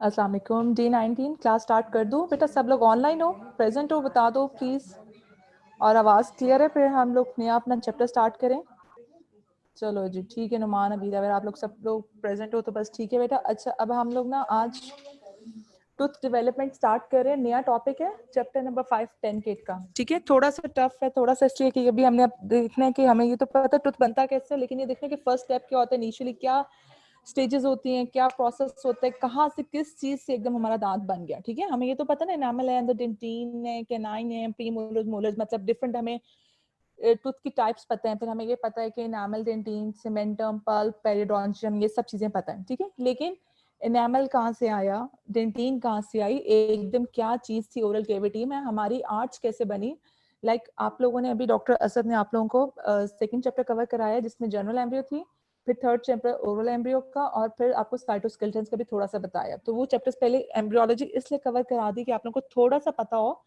अस्सलाम वालेकुम। D19 class start कर दूं? बेटा सब लोग ऑनलाइन हो, प्रेजेंट हो, बता दो प्लीज, और आवाज़ क्लियर है? फिर हम लोग नया अपना चैप्टर स्टार्ट करें। चलो जी ठीक है। नुमान अबीर, अगर आप लोग सब लोग प्रेजेंट हो तो बस ठीक है बेटा। अच्छा, अब हम लोग ना आज टूथ डेवलपमेंट स्टार्ट कर रहे हैं। नया टॉपिक है चैप्टर नंबर 5 10 के का। ठीक है, थोड़ा सा टफ है, थोड़ा सा इसलिए कि अभी हमने देखना है कि हमें ये तो पता टूथ बनता कैसे, लेकिन ये देखना है कि फर्स्ट स्टेप क्या होता है, इनिशियली क्या स्टेजेस होती हैं, क्या प्रोसेस होता है, कहाँ से किस चीज से एकदम हमारा दांत बन गया। ठीक है, हमें ये तो पता ना, एनामल है, अंदर डेंटिन है, कैनाइन है, प्रीमोलर्स, मोलर्स, मतलब डिफरेंट हमें टूथ की टाइप्स पता है। फिर हमें ये पता है कि एनामल, डेंटिन, सीमेंटम, पल्प, पेरिडोन्शियम, ये सब चीजें पता है। ठीक है, लेकिन एनामल कहाँ से आया, डेंटिन कहाँ से आई, एकदम क्या चीज थी ओरल कैविटी में, हमारी आर्च कैसे बनी। आप लोगों ने अभी, डॉक्टर असद ने आप लोगों को सेकंड चैप्टर कवर कराया जिसमें जनरल एम्ब्रियो थी, फिर थर्ड चैप्टर ओरल एम्ब्रियो का, और फिर आपको साइटोस्केलेटन का भी थोड़ा सा बताया। तो वो चैप्टर्स पहले एम्ब्रियोलॉजी इसलिए कवर करा दी कि आप लोगों को थोड़ा सा पता हो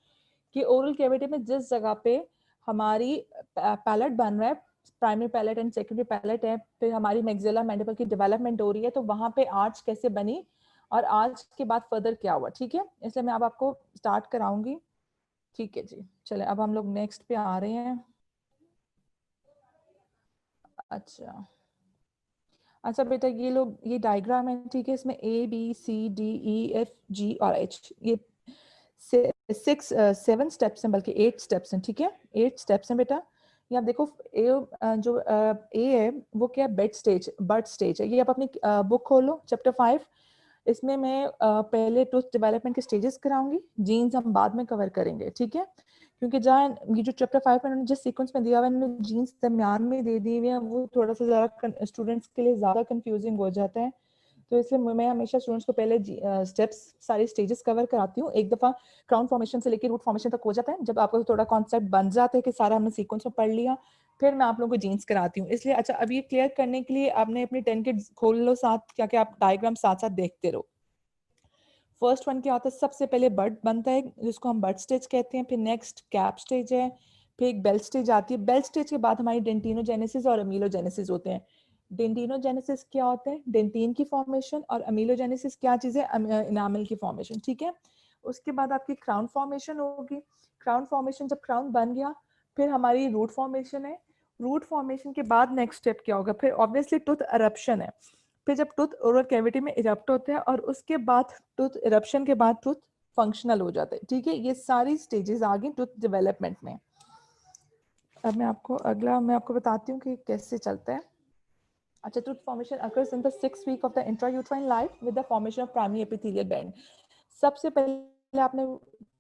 कि ओरल कैविटी में जिस जगह पे हमारी पैलेट बन रहा है, primary palate and secondary palate है, फिर हमारी मैक्सिला मैंडिबल की डेवलपमेंट हो रही है, तो वहां पे आर्च कैसे बनी और आर्च के बाद फर्दर क्या हुआ। ठीक है, इसलिए मैं अब आपको स्टार्ट कराऊंगी। ठीक है जी, चले अब हम लोग नेक्स्ट पे आ रहे हैं। अच्छा बेटा, ये लोग, ये डायग्राम है, ठीक है, इसमें ABCDEFGRH, ये 7 स्टेप्स हैं, बल्कि 8 स्टेप्स हैं। ठीक है, 8 स्टेप्स हैं बेटा। ये आप देखो, जो ए है वो क्या है, बेड स्टेज, बर्थ स्टेज है। ये आप अपनी बुक खोलो, चैप्टर 5, इसमें मैं पहले टूथ डेवलपमेंट के स्टेजेस कराऊंगी, जीन्स हम बाद में कवर करेंगे। ठीक है, क्योंकि जहाँ ये जो चैप्टर 5 में उन्होंने जिस सीक्वेंस में दिया हुआ है, उन्होंने जीन्स दरमियान में दे दी हुई है, वो थोड़ा सा ज़्यादा स्टूडेंट्स के लिए ज़्यादा कंफ्यूजिंग हो जाता है। तो इसलिए मैं हमेशा स्टूडेंट्स को पहले स्टेप्स, सारे स्टेजेस कवर कराती हूँ। एक दफ़ा क्राउन फॉर्मेशन से लेकर रूट फॉर्मेशन तक हो जाता है, जब आपको थोड़ा कॉन्सेप्ट बन जाता है कि सारा हमने सीक्वेंस में पढ़ लिया, फिर मैं आप लोगों को जीन्स कराती हूँ। इसलिए अच्छा, अब ये क्लियर करने के लिए आपने अपने 10 किट्स खोल लो साथ, क्या क्या आप डायग्राम साथ साथ देखते रहो। फर्स्ट वन क्या होता है, सबसे पहले बर्ड बनता है जिसको हम बर्ड स्टेज कहते हैं, फिर नेक्स्ट कैप स्टेज है, फिर एक बेल स्टेज आती है। बेल स्टेज के बाद हमारी डेंटिनोजेनेसिस और अमीलोजेनेसिस होते हैं। डेंटिनोजेनेसिस क्या होता है, डेंटिन की फॉर्मेशन, और अमीलोजेनेसिस क्या चीज़ है, इनामल की फॉर्मेशन। ठीक है, उसके बाद आपकी क्राउन फॉर्मेशन होगी। क्राउन फॉर्मेशन, जब क्राउन बन गया, फिर हमारी रूट फॉर्मेशन है। रूट फॉर्मेशन के बाद नेक्स्ट स्टेप क्या होगा, फिर ऑब्वियसली टूथ अरप्शन है। फिर जब टूथ ओरल कैविटी में इरप्ट होते हैं, और उसके बाद टूथ इरप्शन के बाद टूथ फंक्शनल हो जाता है। ठीक है, ये सारी स्टेजेस आ गई टूथ डेवलपमेंट में। अब मैं आपको बताती हूँ कि कैसे चलता है। अच्छा, tooth formation occurs in the 6th week of the intrauterine life with the formation of primary epithelial band। सबसे पहले आपने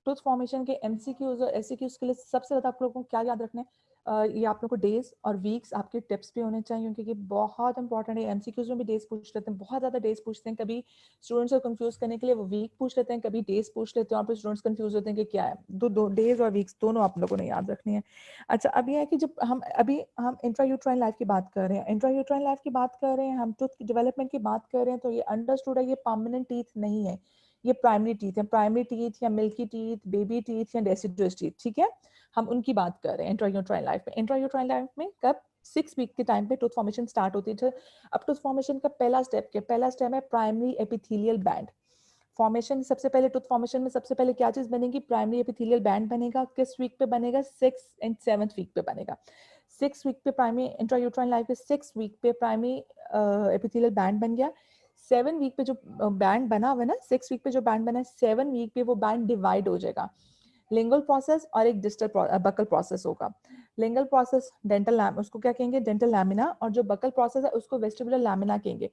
टूथ फॉर्मेशन के एमसीक्यूज और एससीक्यूज के लिए सबसे ज्यादा आप लोगों को क्या याद रखना है, ये आप लोगों को डेज और वीक्स आपके टिप्स भी होने चाहिए, क्योंकि बहुत इंपॉर्टेंट है। एमसीक्यूज में भी डेज पूछ लेते हैं, बहुत ज्यादा डेज पूछते हैं। कभी स्टूडेंट्स को कंफ्यूज करने के लिए वो वीक पूछ लेते हैं, कभी डेज पूछ लेते हैं, और फिर स्टूडेंट्स कंफ्यूज होते हैं कि क्या है। दो डेज और वीक्स दोनों आप लोगों ने याद रखनी है। अच्छा, अब ये है कि जब हम इंट्रायूट्राइन लाइफ की बात कर रहे हैं, इंट्रायूट्राइन लाइफ की बात कर रहे हैं, हम टूथ की डेवलपमेंट की बात कर रहे हैं, तो ये अंडरस्टूड है, ये परमानेंट टीथ नहीं है, ये प्राइमरी टीथ है। प्राइमरी टीथ या मिल्की टीथ, बेबी टीथ या डेसिडुअस टीथ। ठीक है, हम उनकी बात कर रहे हैं इंट्रायूट्राइन लाइफ में। इंट्रायूट्राइन लाइफ में कब, 6 वीक के टाइम पे टूथ फॉर्मेशन स्टार्ट होती है। अब टूथ फॉर्मेशन का पहला स्टेप क्या, पहला स्टेप है प्राइमरी एपिथेलियल बैंड फॉर्मेशन। सबसे पहले टूथ फॉर्मेशन में सबसे पहले क्या चीज बनेगी, प्राइमरी एपिथेलियल बैंड बनेगा। किस वीक पे बनेगा, 6 एंड 7th वीक पे बनेगा। 6 वीक पे प्राइमरी, इंट्रायूट्राइन लाइफ के 6 वीक पे प्राइमरी एपिथेलियल बैंड बन गया। 7 वीक पे जो बैंड बना हुआ है ना, 6 वीक पे जो बैंड बना है, 7 वीक पे वो बैंड डिवाइड हो जाएगा। लिंगुअल प्रोसेस और एक डिस्टल बकल प्रोसेस होगा। लिंगुअल प्रोसेस डेंटल उसको क्या कहेंगे, डेंटल लैमिना, और जो बकल प्रोसेस है उसको वेस्टिबुलर लैमिना कहेंगे।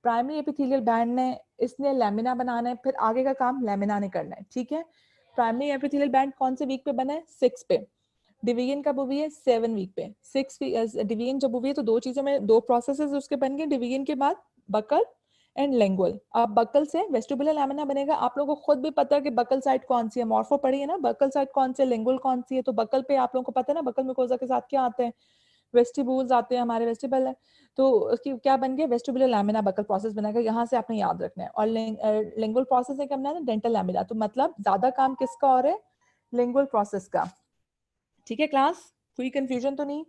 प्राइमरी एपिथेलियल बैंड ने, इसने लैमिना बनाना है, फिर आगे का काम लैमिना ने करना है। ठीक है, प्राइमरी एपिथेलियल बैंड कौन से वीक पे बना है, 6 पे। डिवीजन कब हुई है, 7 वीक पे। 6 डिवीजन जब हुई है तो दो चीजों में, दो प्रोसेसेस उसके बन गए डिवीजन के बाद, बकल एंड लिंगुअल। अब बकल से वेस्टिबुलर लैमिना बनेगा। आप लोगों को खुद भी पता है कि बकल साइड कौन सी है, मॉर्फो पढ़ी है ना, बकल साइड कौन सी है, लिंगुअल कौन सी है। तो बकल पे आप लोगों को पता है ना, बकल मुकोजा के साथ क्या आते हैं, वेस्टिबुल्स आते हैं, हमारे वेस्टिबल है। तो उसकी क्या बन गया, वेस्टिबुलर लैमिना बकल प्रोसेस बनेगा। यहाँ से आपने याद रखना है। और लिंगुअल प्रोसेस है क्या बनाना, डेंटल लैमिना। तो मतलब ज्यादा काम किसका और है, लिंगुअल प्रोसेस का। ठीक है क्लास, कोई कंफ्यूजन तो नहीं।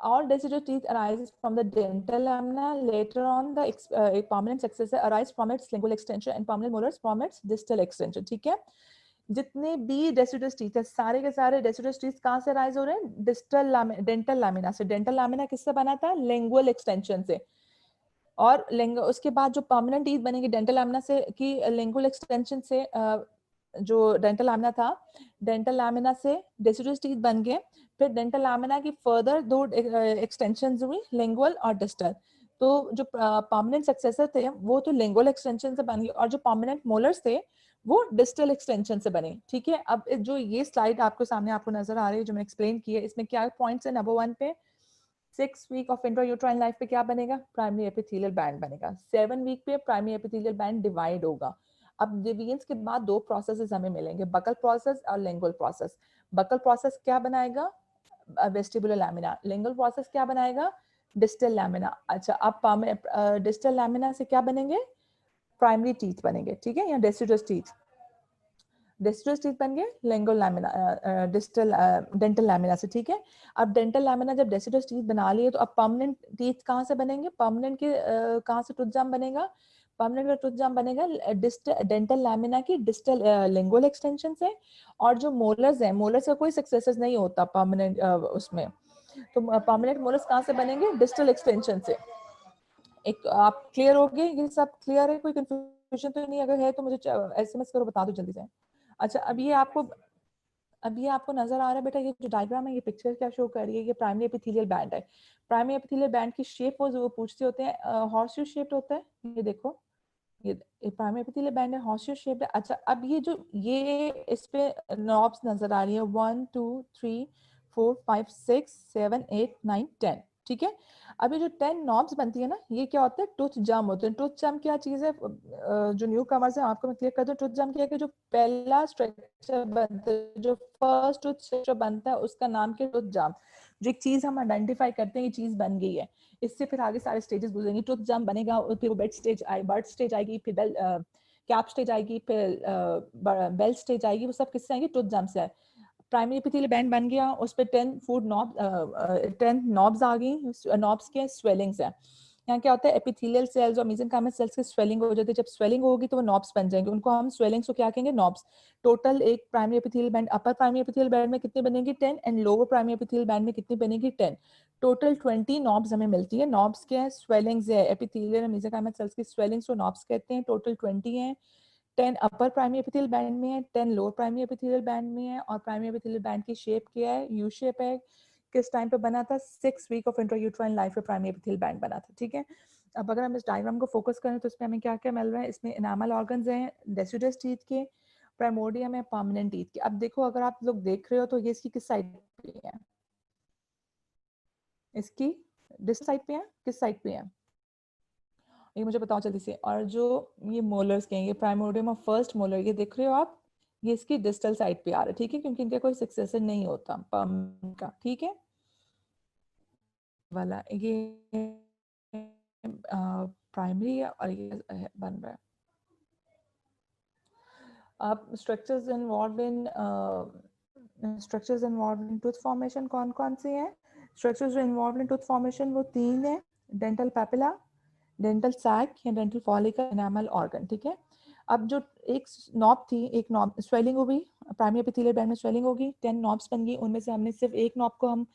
All deciduous teeth arises from the dental lamina. Later on, the permanent successor arise from its lingual extension and permanent molars from its distal extension. ठीक है, जितने भी डेसिडुअस टीथ है सारे के सारे डेसिडुअस टीथ कहाँ से राइज हो रहे हैं? डिस्टल डेंटल लैमिना से। डेंटल लैमिना किससे बना था? लिंगुअल एक्सटेंशन से। और उसके बाद जो परमानेंट टीथ बनेगी डेंटल लैमिना से की लिंगुअल एक्सटेंशन से, जो डेंटल लैमिना था, डेंटल लैमिना से डेसिडुअस टीथ बन गए। फिर डेंटल लैमिना की फर्दर दो एक्सटेंशंस हुई, लिंगुअल और डिस्टल। तो जो परमानेंट सक्सेसर थे वो तो लिंगुअल एक्सटेंशन से बन गए, और जो परमानेंट मोलर्स थे वो डिस्टल एक्सटेंशन से बने। ठीक है, अब जो ये स्लाइड आपको सामने आपको नजर आ रही है जो मैं एक्सप्लेन की है, इसमें क्या पॉइंट्स है? नंबर 1 पे 6 वीक ऑफ इंट्रायूट्राइन लाइफ पे क्या बनेगा? प्राइमरी एपिथेलियल बैंड बनेगा। 7 वीक पे प्राइमरी एपिथेलियल बैंड डिवाइड होगा। अब डिवीजन के बाद दो प्रोसेसेस हमें मिलेंगे, बकल प्रोसेस और लिंगुअल प्रोसेस। बकल प्रोसेस क्या बनाएगा? Vestibular lamina. लिंगुअल प्रोसेस क्या बनाएगा? Distal lamina. अच्छा, अब डिस्टल लैमिना से क्या बनेंगे? प्राइमरी टीथ बनेंगे। ठीक है, या डेसिडुअस टीथ। डेसिडुअस टीथ बन गए lingual lamina, distal dental lamina से। ठीक है, अब डेंटल लैमिना जब डेसिडुअस टीथ बना लिए तो अब परमानेंट टीथ कहाँ से बनेंगे? परमानेंट के कहाँ से टूथ जाम बनेगा? परमानेंट का टूथ जाम बनेगा डेंटल लैमिना की डिस्टल लिंगुअल एक्सटेंशन से। और जो मोलर्स है, मोलर्स का कोई सक्सेसर नहीं होता परमानेंट उसमें, तो परमानेंट मोलर्स कहाँ से बनेंगे? डिस्टल एक्सटेंशन से। एक आप क्लियर हो गए? ये सब क्लियर है? कोई कंफ्यूजन तो नहीं? अगर है तो मुझे एसएमएस करो, बता दो जल्दी से। अच्छा, अब ये आपको नजर आ रहा है बेटा, ये जो डायग्राम है, ये पिक्चर क्या शो कर रही है? ये प्राइमरी एपिथेलियल बैंड है। प्राइमरी एपिथेलियल बैंड की शेप वो पूछते होते हैं, हॉर्सशू शेप्ड होता है। ये देखो, ये प्राइमरी एपिथेलियल बैंड है, हॉर्सशू शेप्ड है। अच्छा, अब ये इस पे नॉब्स नजर आ रही है, 1 2 3 4 5 6 7 8 9 10। ठीक है, अब ये जो 10 नॉब्स बनती है ना, ये क्या होता है? टूथ जम होते हैं। टूथ जम क्या चीज है? जो न्यू कमर्स है आपको मैं क्लियर कर दूं, टूथ जम क्या है कि जो पहला स्ट्रक्चर बनता है, जो फर्स्ट टूथ स्ट्रक्चर बनता है, उसका नाम क्या? टूथ जम। जो एक चीज हम आइडेंटिफाई करते हैं ये चीज बन गई है, इससे फिर आगे सारे स्टेजेस गुजरेंगे। टूथ जम बनेगा और फिर बेड स्टेज बर्ड स्टेज आएगी, फिर कैप स्टेज आएगी, फिर बेल स्टेज आएगी। वो सब किससे आएंगे? टूथ जम से। प्राइमरी एपिथेलियल बैंड बन गया, उस पर 10 फूड नॉब 10 नॉब्स आ गई। नॉब्स के स्वेलिंग्स है। यहाँ क्या होता है? एपिथेलियल सेल्स और मेसेंकाइमल सेल्स की स्वेलिंग हो जाती है। जब स्वेलिंग होगी तो वो नॉब्स बन जाएंगे, उनको हम स्वेलिंग्स को क्या कहेंगे? नॉब्स। टोटल एक primary epithelial band, upper primary epithelial band में कितनी बनेगी? 10, and lower primary epithelial band में कितनी बनेगी? 10। टोटल 20 नॉब्स हमें मिलती है। नॉब्स के हैं? स्वेलिंग्स है। एपिथेलियल और मेसेंकाइमल सेल्स की स्वेलिंग्स को नॉब्स कहते हैं। टोटल 20 है। 10 अपर प्राइमरी एपिथेलियल बैंड में है, 10 लोअर प्राइमरी एपिथेलियल बैंड में है। और प्राइमरी एपिथेलियल बैंड की शेप क्या है? यू शेप है। किस टाइम पे बना था? 6 वीक ऑफ इंट्रायूट्राइन लाइफ में प्राइमरी एपिथेलियल बैंड बना था। ठीक है, अब अगर हम इस डायग्राम को फोकस करें तो इसमें हमें क्या क्या मिल रहा है? इसमें एनामल ऑर्गन्स हैं डेसिडुअस टीथ के, प्राइमोर्डियम है, परमानेंट टीथ के। अब देखो, अगर आप लोग देख रहे हो तो ये इसकी किस साइड पे है? इसकी डिस साइड पे है, किस साइड पे है? ये मुझे बताओ जल्दी से। और जो ये मोलर्स के हैं, ये प्राइमोर्डियम और फर्स्ट मोलर, ये देख रहे हो आप, ये इसकी डिस्टल साइड पे आ रहा है। ठीक है, क्योंकि इनका कोई सक्सेसर नहीं होता पम का। ठीक है, वाला ये प्राइमरी और ये बन रहा है। अब structures involve in tooth formation कौन कौन से हैं? स्ट्रक्चर्स जो इन्वॉल्व इन टूथ फॉर्मेशन वो 3 है। डेंटल पैपिला, डेंटल सैक या डेंटल फॉलिकल, एनामल ऑर्गन। ठीक है, अब जो एक नॉब थी, एक नॉब स्वेलिंग हो गई, प्राइमरी एपिथेलियल बैंड में स्वेलिंग होगी, 10 नॉब्स बन गई। उनमें से हमने सिर्फ एक नॉब को हम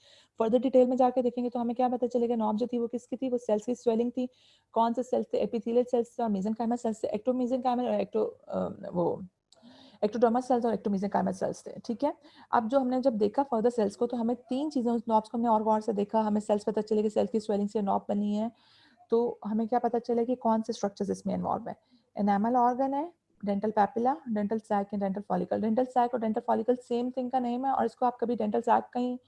फर्दर डिटेल में जाकर देखेंगे तो हमें क्या पता चलेगा? नॉब जो थी वो किसकी थी? वो सेल्स की स्वेलिंग थी। कौन से सेल्स थे? एपिथेलियल सेल्स और मेसेंकाइमल सेल्स थे। एक्टोमेसेंकाइमल और वो एक्टोडर्मस सेल्स और एक्टोमेसेंकाइमल सेल्स थे। ठीक है, अब जो हमने जब देखा फर्दर सेल्स को, तो हमें 3 चीजें उस नॉब्स को हमने और गौर से देखा। हमें सेल्स पता चले कि सेल्स की स्वेलिंग से नॉब बनी है। तो हमें क्या पता चले कि कौन से स्ट्रक्चर्स इसमें इन्वॉल्व है? एनामल ऑर्गन है, dental papilla, dental sac and dental follicle. Dental sac और डेंटल फॉलिकल सेम थिंग का नेम है, और इसको आप कभी डेंटल सैक कहीं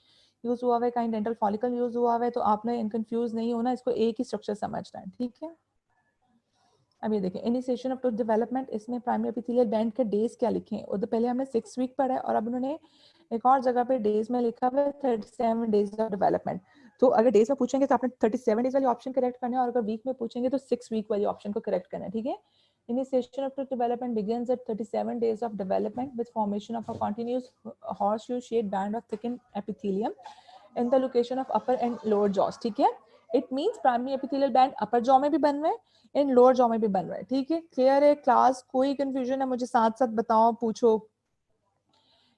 यूज हुआ है, कहीं डेंटल फॉलिकल यूज हुआ है, तो आपने कंफ्यूज नहीं होना, इसको एक ही स्ट्रक्चर समझना है। ठीक है, अब ये देखें, इनिशिएशन ऑफ टूथ डेवलपमेंट, इसमें प्राइमरी एपिथेलियल बैंड के डेज क्या लिखे हैं? वो तो पहले हमने 6 वीक पढ़ा है, और अब उन्होंने एक और जगह पे डेज में लिखा हुआ है 37 डेज ऑफ डेवलपमेंट। तो अगर डेज में पूछेंगे तो आपने 37 डेज वाली ऑप्शन करेक्ट करना है, और अगर वीक में पूछेंगे तो 6 वीक वाली ऑप्शन को करेक्ट करना है। ठीक है, initiation of tooth development begins at 37 days of development with formation of a continuous horseshoe shaped band of thickened epithelium. In the location of upper and lower jaws, ठीक है। It means primary epithelial band upper jaw में भी बन रहे हैं, इन lower jaw में भी बन रहे हैं, ठीक है। क्लियर है क्लास? कोई कंफ्यूजन है मुझे साथ साथ बताओ, पूछो।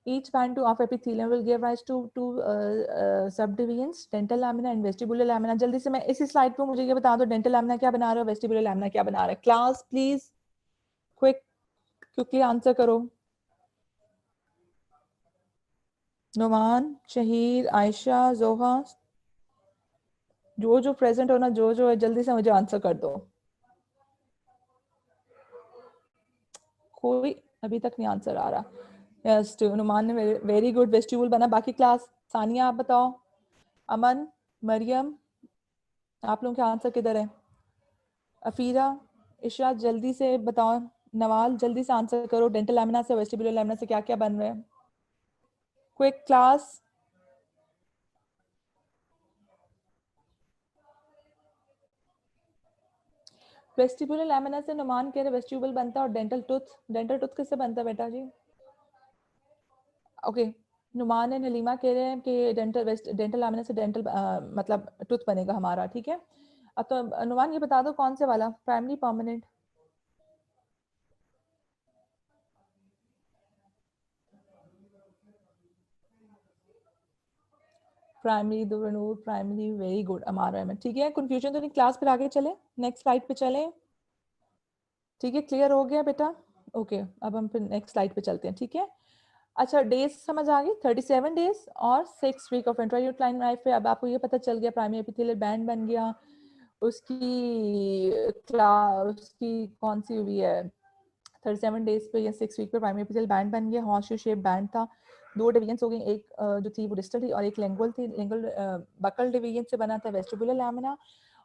Each band of epithelium will give rise to two subdivisions, dental lamina and vestibular lamina. जल्दी से मैं इसी स्लाइड पे मुझे ये बता दो, dental lamina क्या बना रहा है, vestibular lamina क्या बना रहा है। क्लास प्लीज क्विकली आंसर करो। नुमान, शहीद, आयशा, जोहा, जो प्रेजेंट हो ना, जो है जल्दी से मुझे आंसर कर दो। कोई अभी तक नहीं आंसर आ रहा। यस, नुमान ने वेरी गुड, वेस्टिब्यूल बना। बाकी क्लास, सानिया आप बताओ, अमन, मरियम, आप लोगों के आंसर किधर है? अफीरा, इशा जल्दी से बताओ। नवाल जल्दी से आंसर करो, डेंटल लैमिना से वेस्टिबुलर लैमिना से क्या क्या बन रहे हैं। Quick class. वेस्टिबुलर लैमिना से नुमान कह रहे वेस्टिबुल बनता है, और डेंटल टूथ किससे बनता है बेटा जी? ओके, नुमान एंड हलीमा कह रहे हैं कि डेंटल लैमिना से डेंटल मतलब टूथ बनेगा हमारा, ठीक है। अब तो नुमान ये बता दो कौन से वाला, प्राइमरी परमानेंट? प्राइमरी, दुर्नूर प्राइमरी, वेरी गुड अमारा में, ठीक है। कंफ्यूजन तो नहीं, क्लास पर आगे चले, नेक्स्ट स्लाइड पे चले, ठीक है। क्लियर हो गया बेटा? ओके, अब हम फिर नेक्स्ट स्लाइड पे चलते हैं, ठीक है। अच्छा, डेज समझ आ गई, 37 डेज और 6 वीक ऑफ इंट्रायूटेराइन लाइफ पे। अब आपको ये पता चल गया प्राइमरी एपिथेलियल बैंड बन गया, उसकी उसकी कौन सी हुई है 37 डेज पे या 6 वीक पे प्राइमरी एपिथेलियल बैंड बन गया। हॉर्स शेप बैंड था, दो डिवीजन हो गई, एक जो थी वो डिस्टल थी और एक लिंगुअल थी। लिंगुअल बकल डिवीजन से बना था वेस्टिबुलर लैमिना,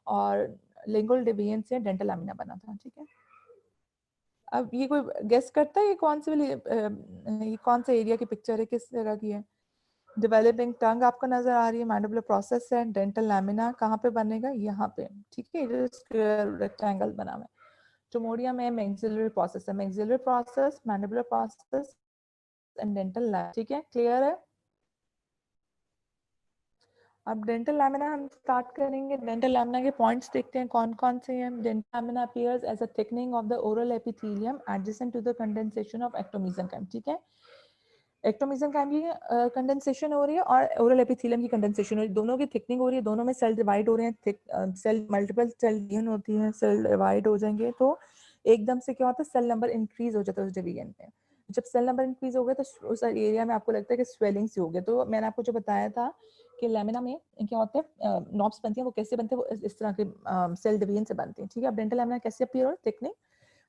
और लिंगुअल डिवीजन से डेंटल लैमिना बना था, ठीक है। अब ये कोई गेस करता है ये कौन से वाली ये कौन सा एरिया की पिक्चर है, किस जगह की है? डेवलपिंग टंग आपको नजर आ रही है, मैंडिबुलर प्रोसेस है, डेंटल लैमिना कहाँ पे बनेगा, यहाँ पे, ठीक है। रेक्टेंगल बना हुआ है। टोमोडिया में मैक्सिलरी प्रोसेस है, maxillary process, mandibular process and dental lamina, ठीक है। क्लियर है? अब डेंटल लैमिना हम स्टार्ट करेंगे। डेंटल लैमिना के पॉइंट्स देखते हैं कौन कौन से हैं। Dental lamina appears as a thickening of the oral epithelium adjacent to the condensation of ectomesenchyme, ठीक है। एक्टोमेसेंकाइम की कंडेंसेशन हो रही है और ओरल एपिथेलियम की कंडेंसेशन हो रही है, दोनों की थिकनिंग हो रही है, दोनों में सेल डिवाइड हो रहे हैं। सेल मल्टीपल सेल डिवीजन होती है, सेल डिवाइड हो जाएंगे तो एकदम से क्या होता है, सेल नंबर इंक्रीज हो जाता है उस डिवीजन में। जब सेल नंबर इंक्रीज हो गया तो उस एरिया में आपको लगता है कि स्वेलिंग सी हो गया। तो मैंने आपको जो बताया था कि लैमिना में क्या होता है, नॉब्स बनती हैं, वो कैसे बनते हैं, वो इस तरह के सेल डिवीजन से बनती हैं, ठीक है। अब डेंटल लैमिना कैसे अपीयर हो, थिकनिंग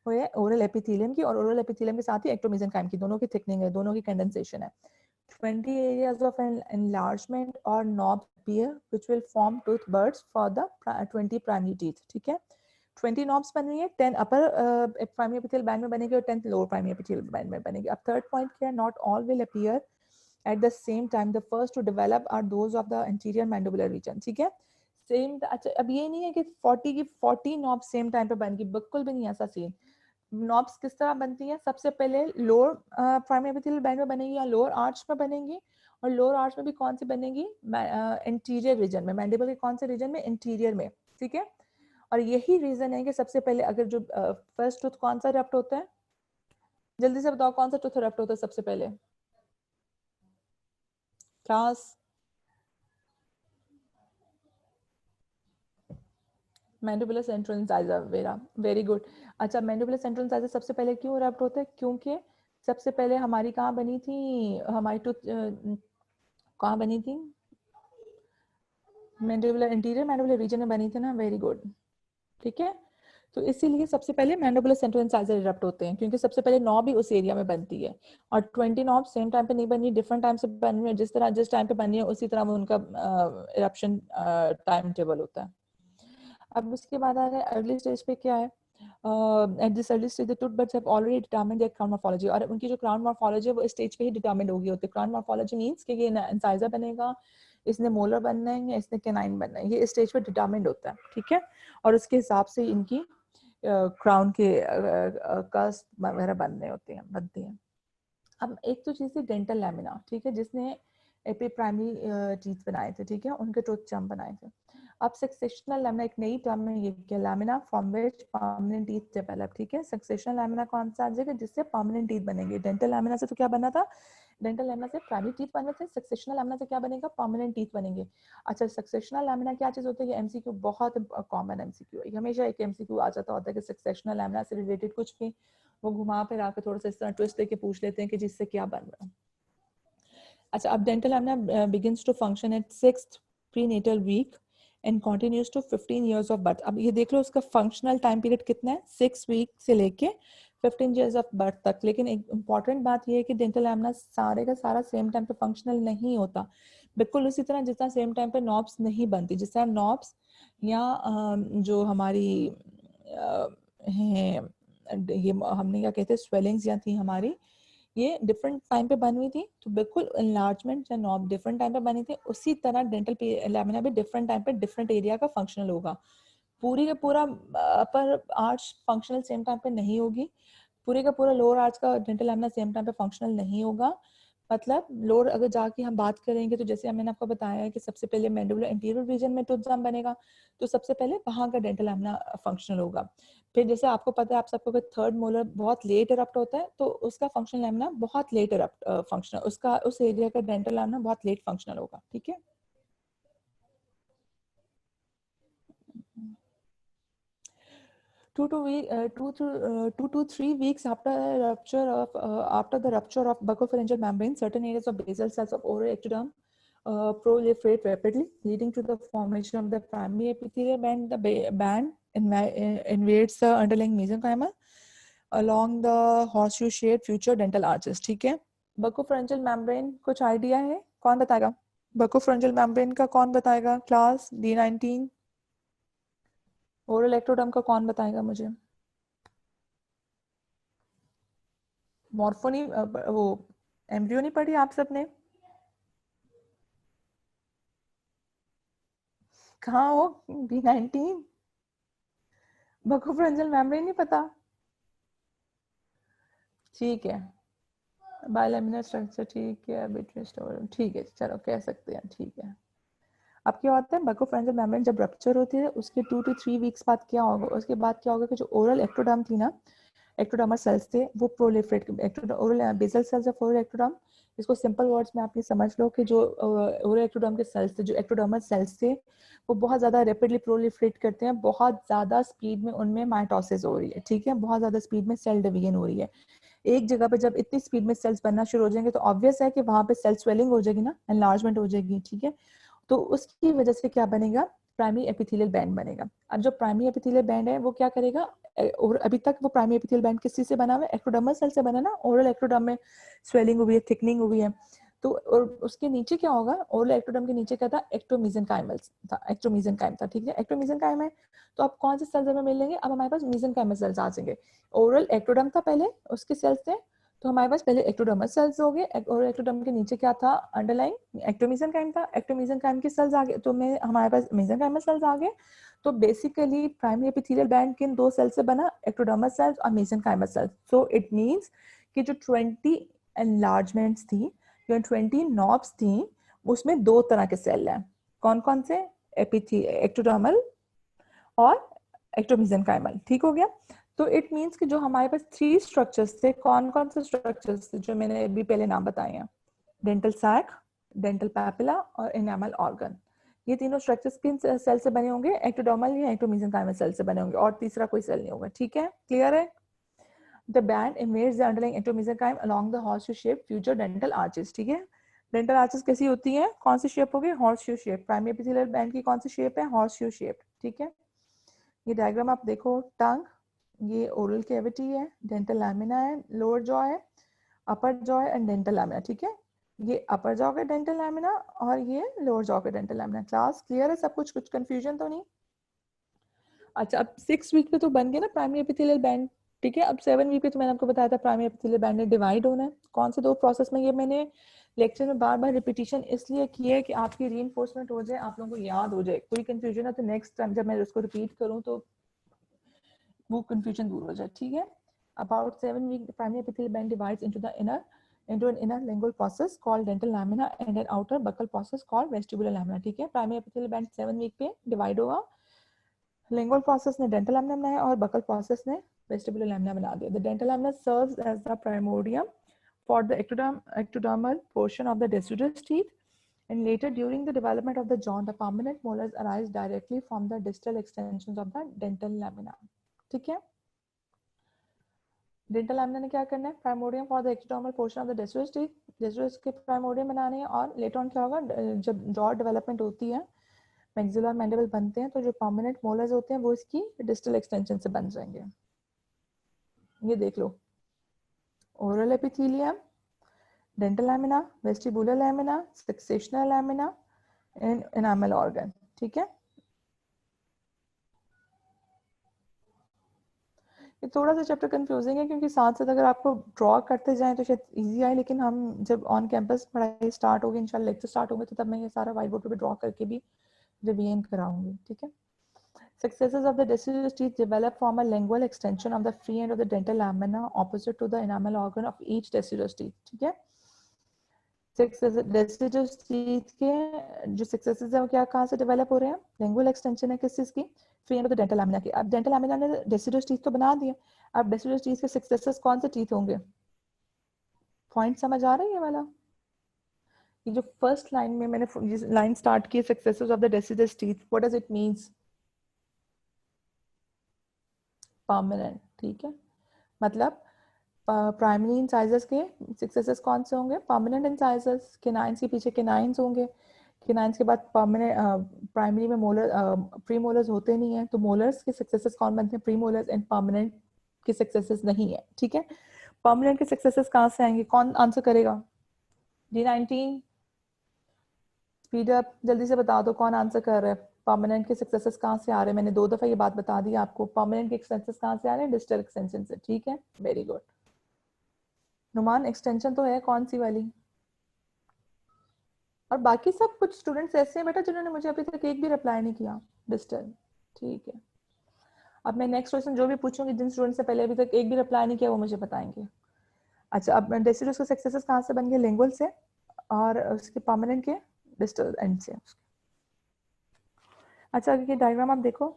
वो है ओरल एपिथेलियम की, और ओरल एपिथेलियम के साथ ही एक्टोमेसेंकाइम की, दोनों की थिकनिंग है, दोनों की कंडेंसेशन है। 20 areas of an enlargement or knobs appear which will form tooth buds for the 20 primary teeth, ठीक है। 20 knobs बन रही है, 10 अपर प्राइमरी एपिथेलियल बैंड में बनेगी और 10 लोअर प्राइमरी एपिथेलियल बैंड में बनेगी। अब थर्ड पॉइंट क्या है, not all will appear at the same time. The first to develop are those of the anterior mandibular region, ठीक है। सेम, अच्छा अब ये नहीं है कि 40 की 40 नॉब सेम टाइम पे बनेगी, बिल्कुल भी नहीं ऐसा सीन। नॉब्स किस तरह बनती हैं, सबसे पहले लोअर प्राइमरी एपिथेलियल बैंड में बनेगी या लोअर आर्च में बनेगी, और लोअर आर्च में भी कौन सी बनेगी, इंटीरियर रीजन में, मैंडिबल के कौन से रीजन में, इंटीरियर में, ठीक है। और यही रीजन है कि सबसे पहले अगर जो फर्स्ट टूथ कौन सा रप्ट होता है, जल्दी से बताओ कौन सा टूथ रप्ट होता है सबसे पहले class? Mandibular central incisor, very good. अच्छा, मैंडिबुलर सेंट्रल इंसाइजर सबसे पहले क्यों रप्ट होता है, क्योंकि सबसे पहले हमारी कहाँ बनी थी, हमारी टूथ कहाँ बनी थी, मैंडिबुलर इंटीरियर मैंडिबुलर रीजन में बनी थी ना, वेरी गुड, ठीक है। तो इसीलिए सबसे पहले मैंडिबुलर सेंट्रल इंसाइजर इरप्ट होते हैं, क्योंकि सबसे पहले नॉब ही उस एरिया में बनती है। और 20 नॉब सेम टाइम पे नहीं बन रही, डिफरेंट टाइम से बन रही है, जिस तरह जिस टाइम पे बन रही है उसी तरह उनका इरप्शन टाइम टेबल होता है। अब उसके बाद आ रहा है अगली स्टेज पे क्या है, at this early stage the tooth buds have already determined their crown morphology, और उनकी जो क्राउन मॉर्फोलॉजी है वो इस स्टेज पे ही डिटरमाइंड हो गई होती है। क्राउन मॉर्फोलॉजी मींस कि ये इंसाइजर बनेगा, इसने मोलर बनना है या इसने कैनाइन बनना है, ये इस स्टेज पे डिटरमाइंड होता है, ठीक है। और उसके हिसाब से इनकी क्राउन के कस्प वगैरह बनते हैं। अब एक तो चीज़ है डेंटल लैमिना, ठीक है, जिसने एपी प्राइमरी टीथ बनाए थे, ठीक है, उनके टूथ जम बनाए थे। अब सक्सेशनल लैमिना एक नई टर्म है, ये क्या, lamina from which permanent teeth develop, ठीक है। सक्सेशनल लैमिना कौन सा आ जाएगा, जिससे परमानेंट टीथ बनेंगे। डेंटल लैमिना से तो क्या बना था, डेंटल लैमिना से प्राइमरी टीथ बने थे, सक्सेशनल लैमिना से क्या बनेगा, परमानेंट टीथ बनेंगे। अच्छा, सक्सेशनल लैमिना क्या चीज होती है, ये एमसीक्यू बहुत कॉमन एमसीक्यू है, हमेशा एक एमसीक्यू आ जाता होता है कि सक्सेशनल लैमिना से रिलेटेड कुछ भी वो घुमा फिर आके थोड़ा सा इस तरह ट्विस्ट देके पूछ लेते हैं कि जिससे क्या बन रहा है। अच्छा, अब dental lamina begins to function at 6th prenatal week and continues to 15 years of birth. अब ये देख लो उसका फंक्शनल टाइम पीरियड कितना है, 6 वीक से लेके 15 years ऑफ बर्थ तक। लेकिन एक इम्पॉर्टेंट बात ये है कि डेंटल लैमिना सारे का सारा सेम टाइम पे फंक्शनल नहीं होता, बिल्कुल उसी तरह जितना सेम टाइम पे नॉब्स नहीं बनती। जिस तरह नॉब्स या जो हमारी हैं, ये हमने क्या कहते हैं स्वेलिंग्स या थी हमारी, ये डिफरेंट टाइम पे बनी हुई थी, तो बिल्कुल एनलार्जमेंट या नॉब डिफरेंट टाइम पे बनी थी, उसी तरह डेंटल लैमिना भी डिफरेंट टाइम पे डिफरेंट एरिया का फंक्शनल होगा। पूरी का पूरा अपर आर्च फंक्शनल सेम टाइम पे नहीं होगी, पूरे का पूरा लोअर आर्च का डेंटल लैमिना सेम टाइम पे फंक्शनल नहीं होगा। मतलब लोअर अगर जाके हम बात करेंगे तो जैसे मैंने आपको बताया है कि सबसे पहले मैंडिबुलर इंटीरियर रीजन में टूथ जम बनेगा, तो सबसे पहले वहां का डेंटल लैमिना फंक्शनल होगा। फिर जैसे आपको पता है, आप सबको थर्ड मोलर बहुत लेट इरप्ट होता है, तो उसका फंक्शनल लैमिना बहुत लेट इरप्ट फंक्शनल, उसका उस एरिया का डेंटल लैमिना बहुत लेट फंक्शनल होगा, ठीक है। 2 to 3 weeks after the rupture of buccopharyngeal membrane, certain areas of basal cells of oral ectoderm proliferate rapidly, leading to the formation of the primary epithelial band. The band invades the underlying mesenchymal along the horseshoe-shaped future dental arches. ठीक है, buccopharyngeal membrane कुछ idea है, कौन बताएगा? buccopharyngeal membrane का कौन बताएगा? Class D19 oral ectoderm का कौन बताएगा मुझे? मॉर्फो नहीं, वो एम्ब्रियो नहीं पढ़ी आप सबने? कहाँ हो B19? बकोफ्रंजल मेम्ब्रेन नहीं पता? ठीक है, बायोलैमिनर स्ट्रक्चर, ठीक है, बिटवीन स्टोर, ठीक है, चलो कह सकते हैं, ठीक है। अब क्या होता है, बकोफ्रंजल मेम्ब्रेन जब रप्चर होती है उसके 2 to 3 वीक्स बाद क्या होगा, उसके बाद क्या होगा कि जो ओरल एक्टोडर्म थी ना, एक्टोडर्मल सेल्स थे, वो proliferate, oral basal cells of oral ectoderm, इसको सिंपल वर्ड्स में आप ये समझ लो कि जो ओरल एक्टोडर्म के सेल्स थे, जो एक्टोडर्मल सेल्स थे, वो बहुत ज़्यादा रैपिडली प्रोलिफरेट करते हैं, बहुत ज़्यादा स्पीड में उनमें माइटोसिस हो रही है, ठीक है, बहुत ज़्यादा स्पीड में सेल डिवीजन हो रही है। एक जगह पे जब इतनी स्पीड में सेल्स बनना शुरू हो जाएंगे तो ऑब्वियस है कि वहां पे सेल स्वेलिंग हो जाएगी ना, एनलार्जमेंट हो जाएगी, ठीक है। तो उसकी वजह से क्या बनेगा, प्राइमरी एपिथेलियल बैंड बनेगा। अब जो प्राइमरी एपिथेलियल बैंड है वो क्या करेगा, और अभी तक वो प्राइमरी एपिथेलियल बैंड किस चीज से बना हुआ है, एक्टोडर्मल सेल से बना ना, ओरल एक्टोडर्म में स्वेलिंग हुई है, थिकनिंग हुई है, तो और उसके नीचे क्या होगा, ओरल एक्टोडर्म के नीचे क्या था, एक्टोमीसेनकाइमल था, एक्टोमीसेनकाइम था, ठीक है, एक्टोमीसेनकाइम है। तो अब कौन से सेल्स हमें मिलेंगे, अब हमारे पास मीसेनकाइमल सेल्स आ जाएंगे। ओरल एक्टोडर्म था पहले, उसके सेल्स थे, तो हमारे पास पहले एक्टोडर्मल सेल्स हो गए, और एक्टोडर्म के नीचे क्या था, अंडरलाइन एक्टोमीसेनकाइम था, एक्टोमीसेनकाइम के सेल्स आ गए, तो में हमारे पास मेसेनकाइमल सेल्स आ गए। तो बेसिकली प्राइमरी एपिथेलियल बैंड किन दो सेल से बना, एक्टोडर्मल सेल्स और mesenchymal cells. So it means कि जो 20 एनलार्जमेंट्स थी, जो 20 नॉब्स थी, उसमें दो तरह के सेल हैं, कौन कौन से, एक्टोडर्मल और एक्टोमीसेनकाइमल, ठीक हो गया। तो इट मींस कि जो हमारे पास 3 स्ट्रक्चर्स थे, कौन कौन से स्ट्रक्चर्स थे जो मैंने अभी पहले नाम बताए हैं, डेंटल सैक, डेंटल पैपिला और एनामल ऑर्गन, ये तीनों स्ट्रक्चर्स किन सेल से बने होंगे, एक्टोडर्मल या एक्टोमीसेनकाइमल सेल से बने होंगे, और तीसरा कोई सेल नहीं होगा, ठीक है, क्लियर है। The band invades the underlying ectomesenchyme along the horseshoe shape future dental arches, ठीक है। डेंटल आर्चेस कैसी होती हैं, कौन सी शेप होगी, horseshoe shape. Primary epithelial band की कौन सी शेप है, हॉर्सशू शेप, ठीक है। ये डायग्राम आप देखो, टंग, ये ओरल कैविटी है, डेंटल लैमिना है, लोअर जॉ है, अपर जॉ है एंड डेंटल लैमिना, ठीक है। ये अपर जॉ का डेंटल लैमिना और ये लोअर जॉ का डेंटल लैमिना। क्लास क्लियर है सब कुछ कंफ्यूजन तो नहीं? अच्छा, अब 6 वीक पे तो बन गया ना प्राइमरी एपिथेलियल बैंड, ठीक है। अब 7 वीक पे तो मैंने आपको बताया था प्राइमरी एपिथेलियल बैंड ने डिवाइड होना है। कौन से दो प्रोसेस में, ये मैंने लेक्चर में बार बार रिपीटिशन इसलिए की है कि आपकी रीइंफोर्समेंट हो जाए, आप लोगों को याद हो जाए, कोई कंफ्यूजन है तो नेक्स्ट टाइम जब मैं उसको रिपीट करूँ तो वो कंफ्यूजन दूर हो जाए, ठीक है। About 7 week, the primary epithelial band divides into the inner into an inner lingual process called dental lamina and an outer buccal process called vestibular lamina. ठीक है, प्राइमरी एपिथेलियल बैंड 7 वीक पे divide होगा, lingual process ने dental lamina बनाया और buccal process ने vestibular lamina बना दिया. The dental lamina serves as the primordium for the ectodermal portion of the deciduous teeth, and later during the development of the jaw, the permanent molars arise directly from the distal extensions of the dental lamina. ठीक है, dental lamina ने क्या करना है, primordium for the ectodermal portion of the deciduous teeth, deciduous के primordium बनाने हैं, और लेटर ऑन क्या होगा, जब जॉ डेवलपमेंट होती है, मैक्सिलर और मैंडिबल बनते हैं, तो जो परमानेंट मोलर्स होते हैं वो इसकी डिस्टल एक्सटेंशन से बन जाएंगे. ये देख लो, oral epithelium, dental lamina, vestibular lamina, successional lamina and enamel organ. ठीक है, ये थोड़ा सा चैप्टर कंफ्यूजिंग है क्योंकि साथ साथ अगर आपको ड्रॉ करते जाएं तो शायद इजी आए, लेकिन हम जब ऑन कैंपस पढ़ाई स्टार्ट होगी, इंशाल्लाह लेक्चर स्टार्ट होंगे, तो तब मैं ये सारा व्हाइट बोर्ड पे ड्रॉ करके भी रिवीजन कराऊंगी. ठीक है, successes of the deciduous teeth develop from a lingual extension of the free end of the dental lamina opposite to the enamel organ of each deciduous teeth. ठीक है, deciduous teeth के जो successes है वो क्या, कहाँ से डेवलप हो रहे हैं, लिंगुअल एक्सटेंशन है किस चीज की, free end of the dental lamina की. अब डेंटल लैमिना ने डेसिडुअस टीथ तो बना दिया, अब डेसिडुअस टीथ के सक्सेसेस कौन से टीथ होंगे, पॉइंट समझ आ रहा है ये वाला, ये जो फर्स्ट लाइन में मैंने लाइन स्टार्ट की, successes of the deciduous teeth, what does it means, permanent. ठीक है, मतलब प्राइमरी इंसाइजर्स के सक्सेसेस कौन से होंगे, परमानेंट इंसाइजर्स. केनाइंस के पीछे केनाइंस होंगे, केनाइंस के बाद परमानेंट, प्राइमरी में मोलर, प्री मोलर्स होते नहीं है, तो मोलर्स के सक्सेसेस कौन बनते हैं, प्री मोलर्स, एंड परमानेंट के सक्सेसेस नहीं है. ठीक है, परमानेंट के सक्सेसेस कहाँ से आएंगे, कौन आंसर करेगा, D19 स्पीड अप, जल्दी से बता दो कौन आंसर कर रहा है, परमानेंट के सक्सेसेस कहाँ से आ रहे हैं, मैंने 2 दफा ये बात बता दी आपको, परमानेंट के सक्सेसेस कहाँ से आ रहे हैं, डिस्टल एक्सटेंशन से. ठीक है, वेरी गुड. नुमान एक्सटेंशन तो है कौन सी वाली, और बाकी सब कुछ स्टूडेंट्स ऐसे हैं बेटा जिन्होंने मुझे अभी तक एक भी रिप्लाई नहीं किया, डिस्टल. ठीक है, अब मैं नेक्स्ट क्वेश्चन जो भी पूछूंगी, जिन स्टूडेंट से पहले अभी तक एक भी रिप्लाई नहीं किया वो मुझे बताएंगे. अच्छा, अब डेसिडुअस के सक्सेसेस कहाँ से बन गए, लिंगुअल से, और उसके परमानेंट के डिस्टल एंड से. अच्छा, ये डायग्राम आप देखो,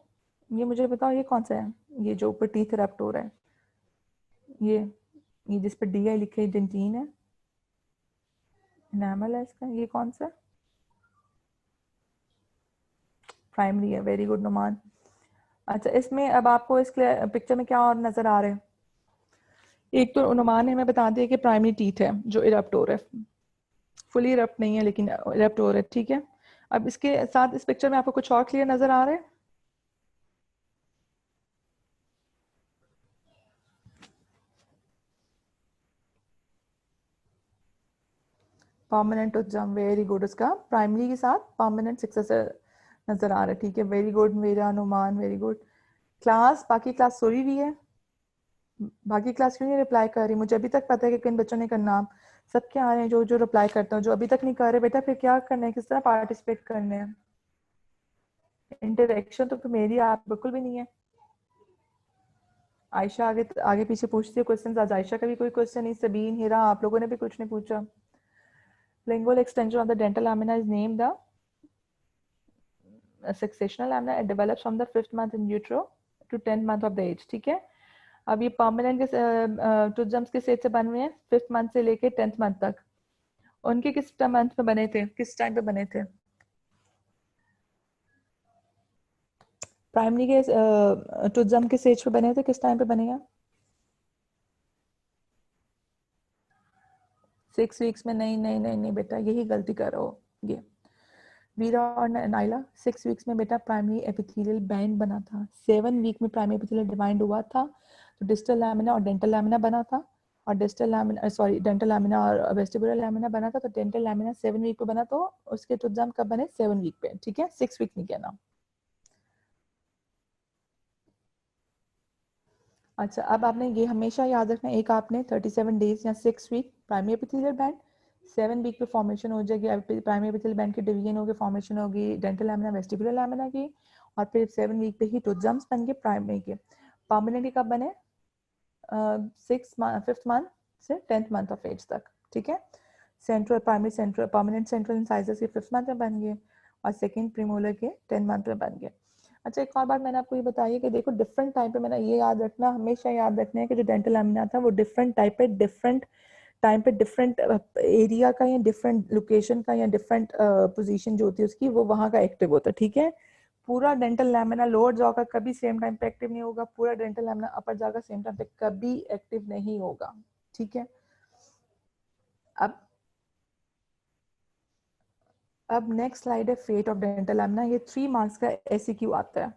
ये मुझे बताओ ये कौन सा है, ये जो ऊपर टीथ इरप्ट हो रहा है, ये जिस पर DI लिखे है, डेंटिन है, एनामल है इसका, ये कौन सा, प्राइमरी है. Very good Numan. अच्छा, इसमें अब आपको इस पिक्चर में क्या और नजर आ रहा है, एक तो नुमान ने हमें बता दिया कि प्राइमरी टीथ है जो इरप्ट हो रहा है, फुली इरप्ट नहीं है लेकिन इरप्ट हो रहा है. ठीक है, अब इसके साथ इस पिक्चर में आपको कुछ और क्लियर नजर आ रहा है, परमानेंट टूथजम. वेरी गुड, उसका प्राइमरी के साथ परमानेंट सक्सेसर नजर आ रहा है. ठीक है, वेरी गुड मेरा नुमान, वेरी गुड. क्लास, बाकी क्लास सोई हुई है, बाकी क्लास क्यों नहीं रिप्लाई कर रही, मुझे अभी तक पता है कि किन बच्चों ने करना, सब क्या आ रहे हैं जो जो रिप्लाई करते हैं, जो अभी तक नहीं कर रहे बेटा फिर क्या करना है, किस तरह पार्टिसिपेट करने हैं, इंटरेक्शन तो फिर मेरी आप बिल्कुल भी नहीं है. आयशा आगे आगे पीछे पूछती है क्वेश्चन, आज आयशा का भी कोई क्वेश्चन नहीं, सबीन, हिरा, आप लोगों ने भी कुछ नहीं पूछा. lingual extension of the dental lamina is named the successional lamina. It develops from the 5th month in utero to 10th month of the age. ठीक है, अब ये परमानेंट के टूथजम्स किस एज से बन हुए हैं, 5th मंथ से लेके 10th मंथ तक. उनके किस मंथ में बने थे, किस टाइम पे बने थे, प्राइमरी के टूथजम किस एज पे बने थे, किस टाइम पे बने हैं, 6 वीक्स में. नहीं नहीं नहीं नहीं बेटा, यही गलती कर रहे हो. ये वीरा और नाइला 6 वीक्स में बेटा प्राइमरी एपिथेलियल बैंड बना था, 7 वीक में प्राइमरी एपिथेलियल डिवाइड हुआ था, तो डिस्टल लैमिना और डेंटल लैमिना बना था, और distal lamina sorry dental lamina और वेस्टिबुलर लैमिना बना था, तो डेंटल लैमिना 7 वीक पे बना, तो उसके टूथजम कब बने, 7 वीक पे. ठीक है, 6 वीक नहीं कहना. अच्छा, अब आपने ये हमेशा याद रखना, एक आपने 37 डेज या 6 week primary epithelial band, 7 week पे फॉर्मेशन हो जाएगी प्राइमरी एपिथेलियल बैंड की, डिवीजन होगी, फॉर्मेशन होगी डेंटल लैमिना वेस्टिबुलर लैमिना की, और फिर 7 वीक पे ही टूथजम्स बन गए प्राइमरी के. परमानेंट कब बने, 5th मंथ से 10th मंथ ऑफ एज तक. ठीक है। Central primary central permanent central incisors के 5th मंथ में बन गए और सेकंड प्रीमोलर के 10th मंथ में बन गए। अच्छा, एक और बात मैंने आपको ये बताई है कि देखो डिफरेंट टाइप पे, मैंने ये याद रखना, हमेशा याद रखना है कि जो डेंटल लैमिना था वो डिफरेंट टाइप पे डिफरेंट टाइम पे डिफरेंट एरिया का या डिफरेंट लोकेशन का या डिफरेंट पोजीशन जो होती है उसकी, वो वहाँ का एक्टिव होता है। ठीक है, पूरा डेंटल लैमिना लोअर जॉ का कभी सेम टाइम पे एक्टिव नहीं होगा, पूरा डेंटल लैमिना अपर जॉ का सेम टाइम पे कभी एक्टिव नहीं होगा। ठीक है, अब नेक्स्ट स्लाइड है फेट ऑफ डेंटल लैमिना। ये 3 मार्क्स का एससीक्यू आता है।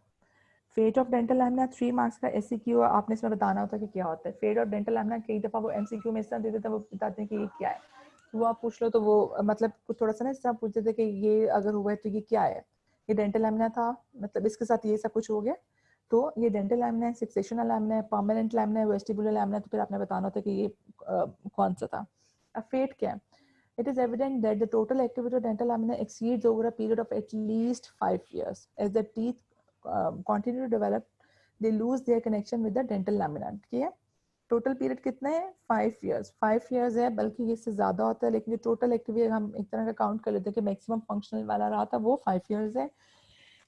Fate of dental lamina 3 marks का एससीक्यू, आपने इसमें बताना होता है कि क्या होता है। फेट ऑफ डेंटल लैमिना कई दफा वो एमसीक्यू में इस तरह दे देते हैं, वो बताते हैं कि ये क्या है, वो आप पूछ लो तो वो मतलब कुछ थोड़ा सा ना इस तरह पूछते थे कि ये अगर हुआ है तो ये क्या है, ये डेंटल लैमिना था, मतलब इसके साथ ये सब कुछ हो गया, तो ये डेंटल लैमिना है, सक्सेशनल लैमिना है, परमानेंट लैमिना है, वेस्टिबुलर लैमिना है, तो फिर आपने बताना होता है कि ये कौन सा था। अब फेट क्या है? It is evident that the total activity of dental lamina exceeds over a period of at least 5 years. As the teeth continue to develop, they lose their connection with the dental lamina. ठीक है, total period कितना है? 5 years। 5 years है, बल्कि इससे ज्यादा होता है, लेकिन जो टोटल एक्टिविटी हम एक तरह का काउंट कर लेते हैं कि मैक्सिमम फंक्शनल वाला रहा था वो 5 years है।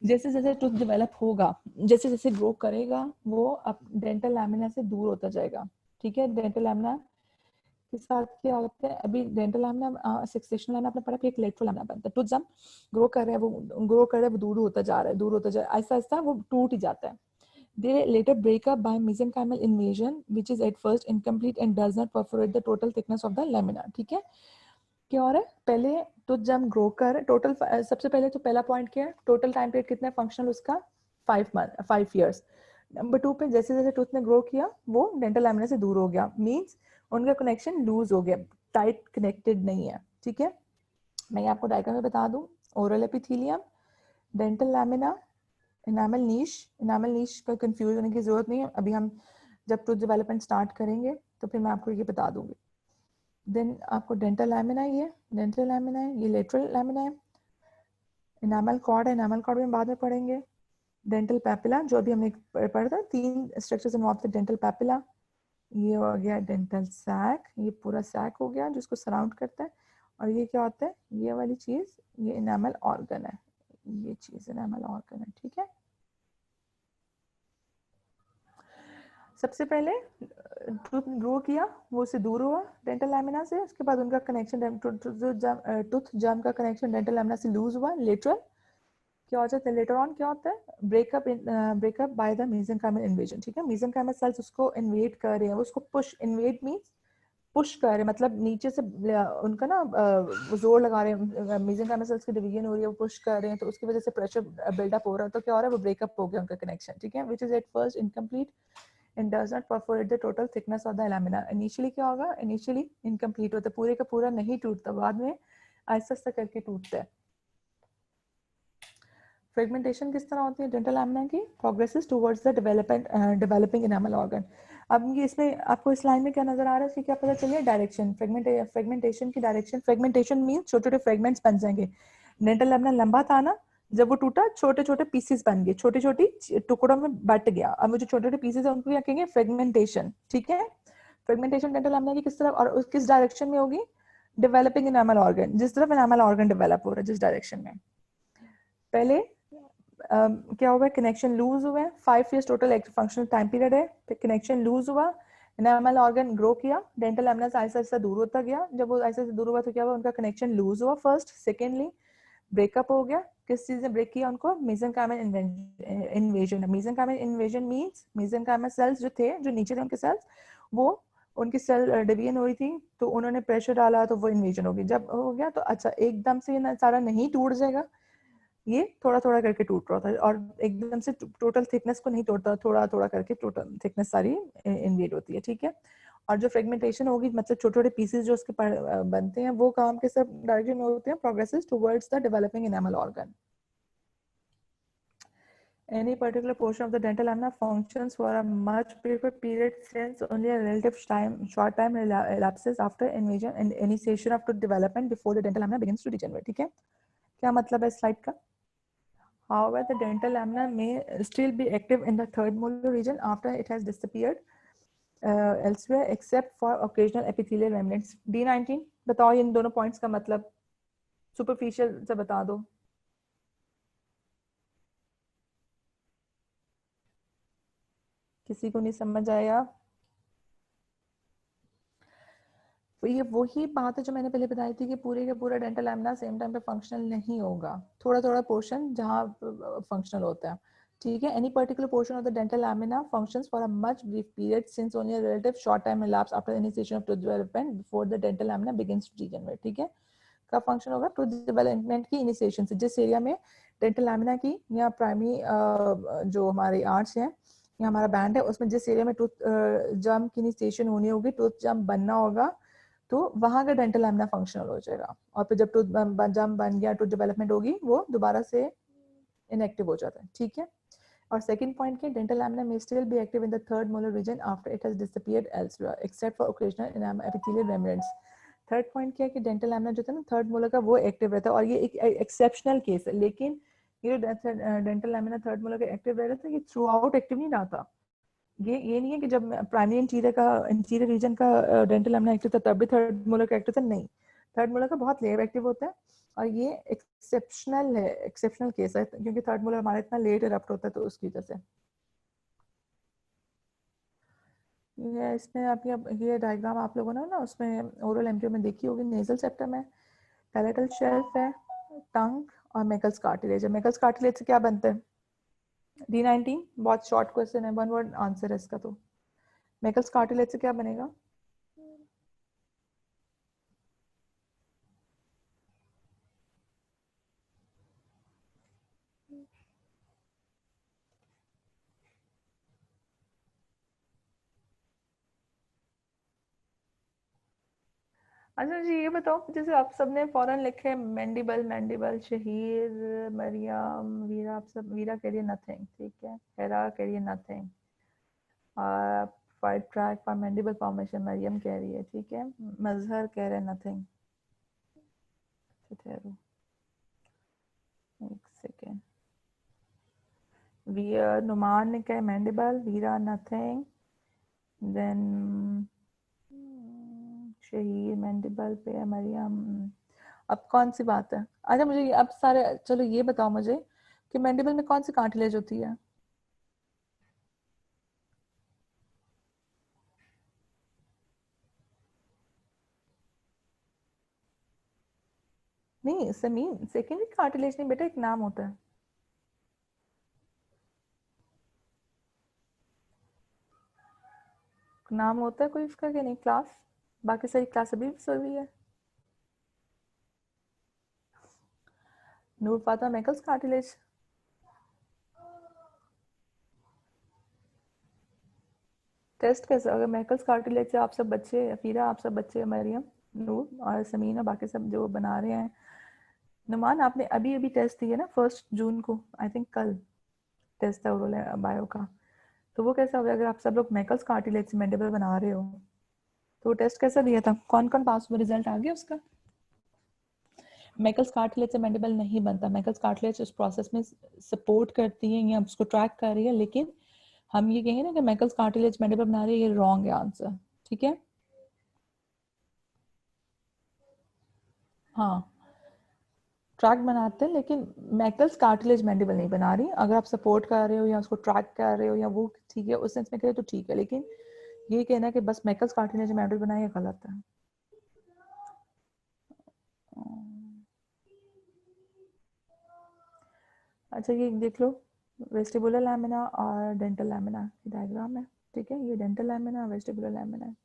जैसे जैसे टूथ डेवलप होगा, जैसे जैसे ग्रो करेगा, वो अब डेंटल लैमिना से दूर होता जाएगा। ठीक है, डेंटल लैमिना के साथ क्या होता है, अभी डेंटल लैमिना सक्सेशनल लैमिना आपने पढ़ा, फिर एक लेटरल लैमिना बनता है। टूथ जब ग्रो कर रहा है, वो ग्रो कर रहा है, वो दूर होता जा रहा है, दूर होता जा रहा है, आहिस्ता आहिस्ता वो टूट ही जाता है। They later break up by mesenchymal invasion, which is at first incomplete and does not perforate the total thickness of the lamina. ठीक है, क्या हो रहा है? पहले टूथ जब ग्रो कर टोटल, सबसे पहले तो पहला पॉइंट क्या है, टोटल टाइम पीरियड कितना है फंक्शनल उसका? 5 years। नंबर 2 पे जैसे जैसे टूथ ने ग्रो किया, वो डेंटल लैमिना से दूर हो गया, मींस उनका कनेक्शन लूज हो गया, टाइट कनेक्टेड नहीं है। ठीक है, मैं आपको डायग्राम में बता दूं, oral epithelium, dental lamina, enamel niche. Enamel niche का कंफ्यूज होने की जरूरत नहीं है, अभी हम जब टूथ डेवलपमेंट स्टार्ट करेंगे तो फिर मैं आपको ये बता दूंगी। देन आपको डेंटल लैमिना, ये डेंटल लैमिना है, ये लेटरल लैमिना है, इनामल कॉर्ड है, इनामल कॉर्ड में बाद में पढ़ेंगे। डेंटल पैपिला, जो अभी हमने पढ़ा था, 3 स्ट्रक्चर्स इन्वॉल्व थे, डेंटल पैपिला, ये हो गया डेंटल सैक, ये पूरा सैक हो गया जिसको सराउंड करता है, और ये क्या होता है, ये वाली चीज, ये इनामल ऑर्गन है, ये चीज इनामल ऑर्गन है। ठीक है, सबसे पहले टूथ ग्रो किया, वो उससे दूर हुआ डेंटल लैमिना से, उसके बाद उनका कनेक्शन टूथ जम का कनेक्शन डेंटल लैमिना से लूज हुआ, लेटरल। क्या हो जाता है लेटर ऑन, क्या होता है, breakup by the mesenchymal invasion. ठीक है, मेसेंकाइमल सेल्स उसको इन्वेड कर रहे हैं, उसको पुश, इन्वेड मींस पुश कर रहे हैं, मतलब नीचे से उनका ना जोर लगा रहे हैं, मेसेंकाइमल सेल्स की डिवीजन हो रही है, वो पुश कर रहे हैं, तो उसकी वजह से प्रेशर बिल्डअप हो रहा है, तो क्या हो रहा है, वो ब्रेकअप हो गया उनका कनेक्शन। ठीक है, which is at first incomplete and does not perforate the total thickness of the lamina. Initially क्या होगा, initially incomplete होता है, पूरे का पूरा नहीं टूटता, बाद में आहिस्ता आहिस्ता करके टूटता है। फ्रेगमेंटेशन किस तरह होती है डेंटल लैमिना की? Progresses towards the developing enamel organ. अब ये इसमें आपको इस लाइन में क्या नजर आ रहा है, इसकी क्या पता चलिए, डायरेक्शन, फ्रेगमेंटेशन की डायरेक्शन। फ्रेगमेंटेशन मींस छोटे छोटे फ्रेगमेंट्स बन जाएंगे। डेंटल लैमिना लंबा था ना, जब वो टूटा छोटे छोटे पीसेस बन गए, छोटी छोटी टुकड़ों में बट गया, अब वो जो छोटे छोटे पीसेस है उनको क्या कहेंगे, फ्रेगमेंटेशन। ठीक है, फ्रेगमेंटेशन डेंटल लैमिना की किस तरफ और किस डायरेक्शन में होगी? डेवलपिंग इनामल ऑर्गन, जिस तरफ इनामल ऑर्गन डेवलप हो रहा है, जिस डायरेक्शन में। पहले क्या हुआ है, कनेक्शन लूज हुआ है, 5 years total functional time period है, फिर कनेक्शन लूज हुआ, इनामल ऑर्गन ग्रो किया, डेंटल लैमिना से आहिस्ता आहिस्ता दूर होता गया, जब वो आहिस्ता आहिस्ता दूर हुआ तो क्या हुआ, उनका कनेक्शन लूज हुआ फर्स्ट, सेकेंडली ब्रेकअप हो गया, किस चीज ने ब्रेक किया उनको, mesenchymal invasion. Mesenchymal invasion means mesenchymal cells जो थे, जो नीचे थे उनके सेल्स, वो उनकी सेल डिवीजन हुई थी, तो उन्होंने प्रेशर डाला तो वो इन्वेजन हो गई, जब हो गया तो अच्छा एकदम से ना सारा नहीं टूट जाएगा, ये थोड़ा थोड़ा करके टूट रहा था, और एकदम से टोटल थिकनेस को नहीं तोड़ता, थोड़ा थोड़ा करके टोटल थिकनेस सारी इन्वेड होती है। ठीक है, और जो फ्रेगमेंटेशन होगी, मतलब छोटे छोटे पीसेस जो उसके बनते हैं, वो काम के सब डायरेक्शन में होते हैं, progresses towards the developing enamel organ. Any particular portion of the dental lamina functions for a much briefer period, since only a short time elapses after invasion and initiation of tooth development before the dental lamina begins to degenerate. ठीक है, क्या मतलब है slide का? However, the dental lamina may still be active in the third molar region after it has disappeared elsewhere, except for occasional epithelial remnants. D19 बताओ इन दोनों points का मतलब, सुपरफिशियल से बता दो। किसी को नहीं समझ आया? तो ये वही बात है जो मैंने पहले बताई थी कि पूरे का पूरा डेंटल लैमिना सेम टाइम पे फंक्शनल नहीं होगा, थोड़ा थोड़ा पोर्शन जहाँ फंक्शनल होता है, ठीक है। Any particular portion of the dental lamina functions for a much brief period since only a relative short time elapsed after initiation of tooth development before the dental lamina begins to degenerate, ठीक है। का function होगा tooth development की initiation से, जिस area में dental lamina की या प्राइमरी जो हमारे आर्ट्स हैं या हमारा बैंड है उसमें जिस एरिया में टूथ जम्प की इनिशिएशन होनी होगी, टूथ जम्प बनना होगा, तो वहां का डेंटल लैमिना फंक्शनल हो जाएगा। और फिर जब टूथ जम बन गया, टूथ डेवलपमेंट होगी, वो दोबारा से इनएक्टिव हो जाता है, ठीक है। और सेकंड पॉइंट के dental lamina may still be active in the third molar region after it has disappeared elsewhere except for occasional enamel epithelial remnants। Third point क्या है कि डेंटल लैमिना जो था ना थर्ड मोलर का, वो एक्टिव रहता है, और ये एक एक्सेप्शनल केस है। लेकिन ये डेंटल लैमिना थर्ड मोलर का एक्टिव रह रहा था, ये थ्रू आउट एक्टिव नहीं रहा था। ये नहीं है कि जब प्राइमरी इंटीरियर रीजन का डेंटल लैमिना एक्टिव था तब भी थर्ड मोलर का एक्टिव था, नहीं। थर्ड मोलर का बहुत लेट एक्टिव होता है, और ये एक्सेप्शनल है, एक्सेप्शनल केस है, क्योंकि थर्ड मोलर हमारा इतना लेट इरप्ट होता है, तो उसकी वजह से। ये इसमें आपकी ये डायग्राम आप लोगों ने ना उसमें ओरल एमटीओ में देखी होगी। नेजल सेप्टम है, पैलेटल शेल्फ है, टंग और मेकल्स कार्टिलेज है। मेकल्स कार्टिलेज से क्या बनता है? D19 बहुत शॉर्ट क्वेश्चन है, वन वर्ड आंसर है इसका। तो मेकल्स कार्टिलेज से क्या बनेगा? अच्छा जी, ये बताओ, जैसे आप सबने फौरन लिखे मैंडिबल, मैंडिबल, शहीर, मरियम, वीरा, आप सब, वीरा कह रही है नथिंग, ठीक है। हेरा कह रही है nothing. Five track for mandible formation Maryam कह रही है, ठीक है। मजहर कह रहे हैं नथिंग। ठहरो एक सेकेंड। वीर, नुमान ने कहा मैंडिबल, वीरा नथिंग, देन शहीर मैंडिबल पे है, मरियम। अब कौन सी बात है? अच्छा मुझे अब सारे, चलो ये बताओ मुझे कि मैंडिबल में कौन सी कार्टिलेज होती है? नहीं समीन, सेकेंडरी कार्टिलेज नहीं बेटा, एक नाम होता है। नाम होता है कोई उसका कि नहीं? क्लास, बाकी सारी क्लास अभी भी सो रही है। नूर फातिमा, मैकल्स कार्टिलेज। टेस्ट कैसे? अगर मैकल्स कार्टिलेज से आप सब बच्चे, फीरा आप सब बच्चे, मरियम, नूर और समीन और बाकी सब जो बना रहे हैं। नुमान आपने अभी अभी टेस्ट दिया ना 1 जून को, आई थिंक कल टेस्ट था ओरल बायो का। तो वो कैसा हो गया? अगर आप सब लोग मैकल्स कार्टिलेज से मैंडिबल बना रहे हो, तो वो टेस्ट कैसा दिया था? कौन कौन पास हुआ? रिजल्ट आ गया उसका? मैकल्स कार्टिलेज से मैंडिबल नहीं बनता। मैकल्स कार्टिलेज उस प्रोसेस में सपोर्ट करती है या उसको ट्रैक कर रही है, लेकिन हम ये कहेंगे ना कि मैकल्स कार्टिलेज मैंडिबल बना रही है, ये रॉन्ग है आंसर, ठीक है। हाँ, ट्रैक बनाते हैं, लेकिन मैकल्स कार्टिलेज मैंडिबल नहीं बना रही। अगर आप सपोर्ट कर रहे हो या उसको ट्रैक कर रहे हो या वो ठीक है, उस सेंस में करें तो ठीक है, लेकिन ये कहना कि बस मैकल्स कार्टिलेज मैंडिबल बनाए, ये गलत है। अच्छा ये देख लो, वेस्टिबुलर लैमिना और डेंटल लैमिना की डायग्राम है, ठीक है। ये डेंटल लैमिना, वेस्टिबुलर लैमिना है।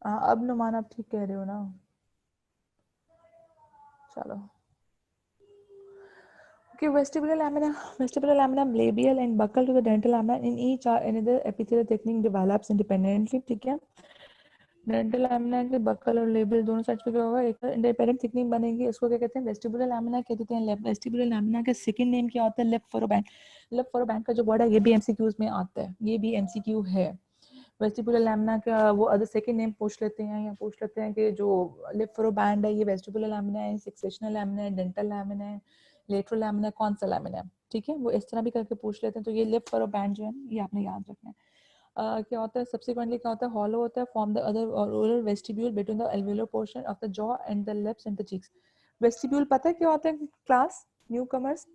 अब नुमान आप ठीक कह रहे हो ना? चलो okay, vestibular lamina labial and buccal to the dental lamina in each or another epithelial thickening develops independently, ठीक है। डेंटल लैमिना के बक्कल और लेबियल दोनों साइड पे क्या होगा? एक इंडिपेंडेंट थिकनिंग बनेगी, उसको क्या कहते हैं? वेस्टिबुलर लैमिना कहते हैं। वेस्टिबुलर लैमिना का सेकंड नेम क्या होता है? लेफ्ट फरोबैंड। लेफ्ट फरोबैंड का जो वर्ड है, ये भी एमसीक्यूज में आता है, ये भी एमसीक्यू है। वेस्टिबुलर लैमिना का वो अदर सेकंड नेम पूछ लेते हैं, या पूछ लेते हैं कि जो लिप फरो बैंड है, ये वेस्टिबुलर लैमिना है, सक्सेशनल लैमिना है, डेंटल लैमिना है, लेटरल लैमिना है, कौन सा लैमिना है? ठीक है, वो इस तरह भी करके पूछ लेते हैं, तो ये लिप फरो बैंड जो है ये आपने याद रखना है। क्या होता है सब्सिक्वेंटली, क्या होता है, हॉलो होता है, form the other oral vestibule between the alveolar portion of the jaw and the lips and the cheeks. Vestibule पता है क्या होता है क्लास, न्यूकमर्स,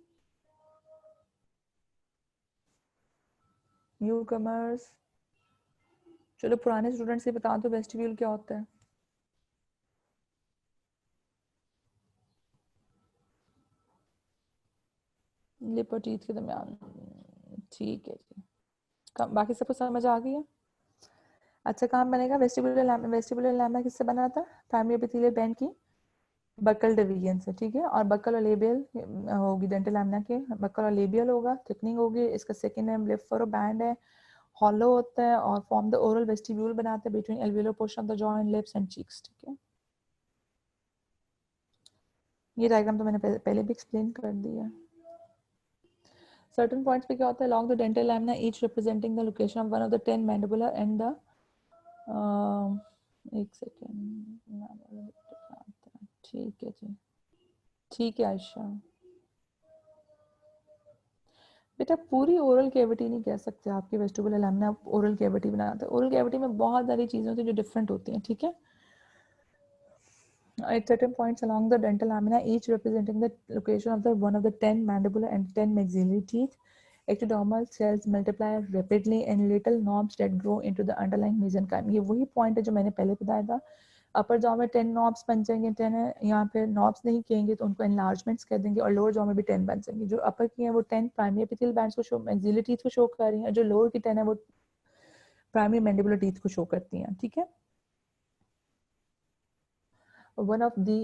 न्यूकमर्स, चलो पुराने स्टूडेंट से बता दो वेस्टिब्यूल क्या होता है। लिप और टीथ के दरमियान, ठीक है जी, बाकी सबको समझ आ गई है। अच्छा, कहाँ बनेगा वेस्टिबुलर लैमेला, वेस्टिबुलर लैमेला किससे बना था, प्राइमरी एपिथेलियल बैंड की बक्कल डिवीजन से, ठीक है, और बक्कल और लेबियल होगी डेंटल लैमिना के, बक्कल और लेबियल होगा, थिकनिंग होगी, इसका second name lip furrow band है, हॉलो होता है और फॉर्म द ओरल वेस्टिब्यूल बनाते हैं between alveolar portion of the jaw and lips and cheeks, ठीक है। ये डायग्राम तो मैंने पहले भी एक्सप्लेन कर दिया। सर्टेन पॉइंट्स पे क्या होता है, along the dental lamina each representing the location of one of the 10 mandibular and the एक सेकेंड, ठीक है जी, ठीक है आयशा। बेटा पूरी ओरल कैविटी नहीं कह सकते, आपकी वेस्टिबुलर लैमिना ओरल कैविटी बनाते हैं, ओरल कैविटी में बहुत सारी चीजें होती हैं जो डिफरेंट होती हैं, ठीक है। At certain points along the dental lamina, each representing the location of the one of the 10 mandibular and 10 maxillary teeth, ectodermal cells multiply rapidly and little knobs that grow into the underlying mesenchyme। ये वही point है जो मैंने पहले बताया था, अपर jaw में 10 knobs बन जाएंगे, 10 है यहाँ पे, नॉब्स नहीं कहेंगे तो उनको एनलार्जमेंट्स कह देंगे, और लोअर जॉ में भी 10 बन जाएंगे। जो अपर की है वो 10 प्राइमरी एपिथेलियल बैंड्स को शो, मैक्सिलरी टीथ को शो कर रही हैं, जो लोअर की 10 है वो प्राइमरी मैंडिबुलर टीथ को शो करती हैं, ठीक है। One of the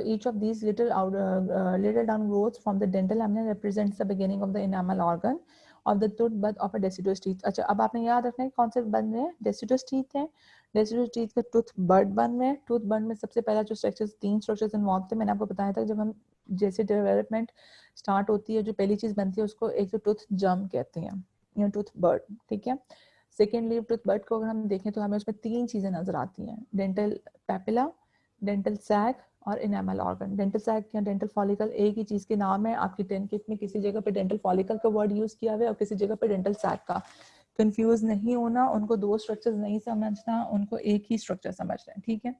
each of these little down growths from the dental lamina represents the beginning of the enamel organ of the tooth bud of a deciduous teeth। अच्छा, अब आपने याद रखना है कौन से बन रहे हैं, deciduous teeth है, deciduous teeth का tooth bud बन रहे हैं। tooth bud में सबसे पहला जो स्ट्रक्चर्स, 3 स्ट्रक्चर्स इन्वॉल्व थे, मैंने आपको बताया था, जब हम जैसे डेवलपमेंट स्टार्ट होती है जो पहली चीज बनती है उसको एक तो टूथ जम कहते हैं या टूथ बर्ड, ठीक है। सेकेंडली टूथ बर्ड को अगर हम देखें तो हमें उसमें 3 चीजें नजर आती हैं, डेंटल पैपिला, डेंटल सैक और इनेमल ऑर्गन। डेंटल सैक या डेंटल फॉलिकल एक ही चीज के नाम है, आपकी 10 किट में किसी जगह पे डेंटल फॉलिकल का वर्ड यूज किया हुआ है और किसी जगह पे डेंटल सैक का। कंफ्यूज नहीं होना, उनको 2 स्ट्रक्चर्स नहीं समझना, उनको एक ही स्ट्रक्चर समझना है, ठीक है।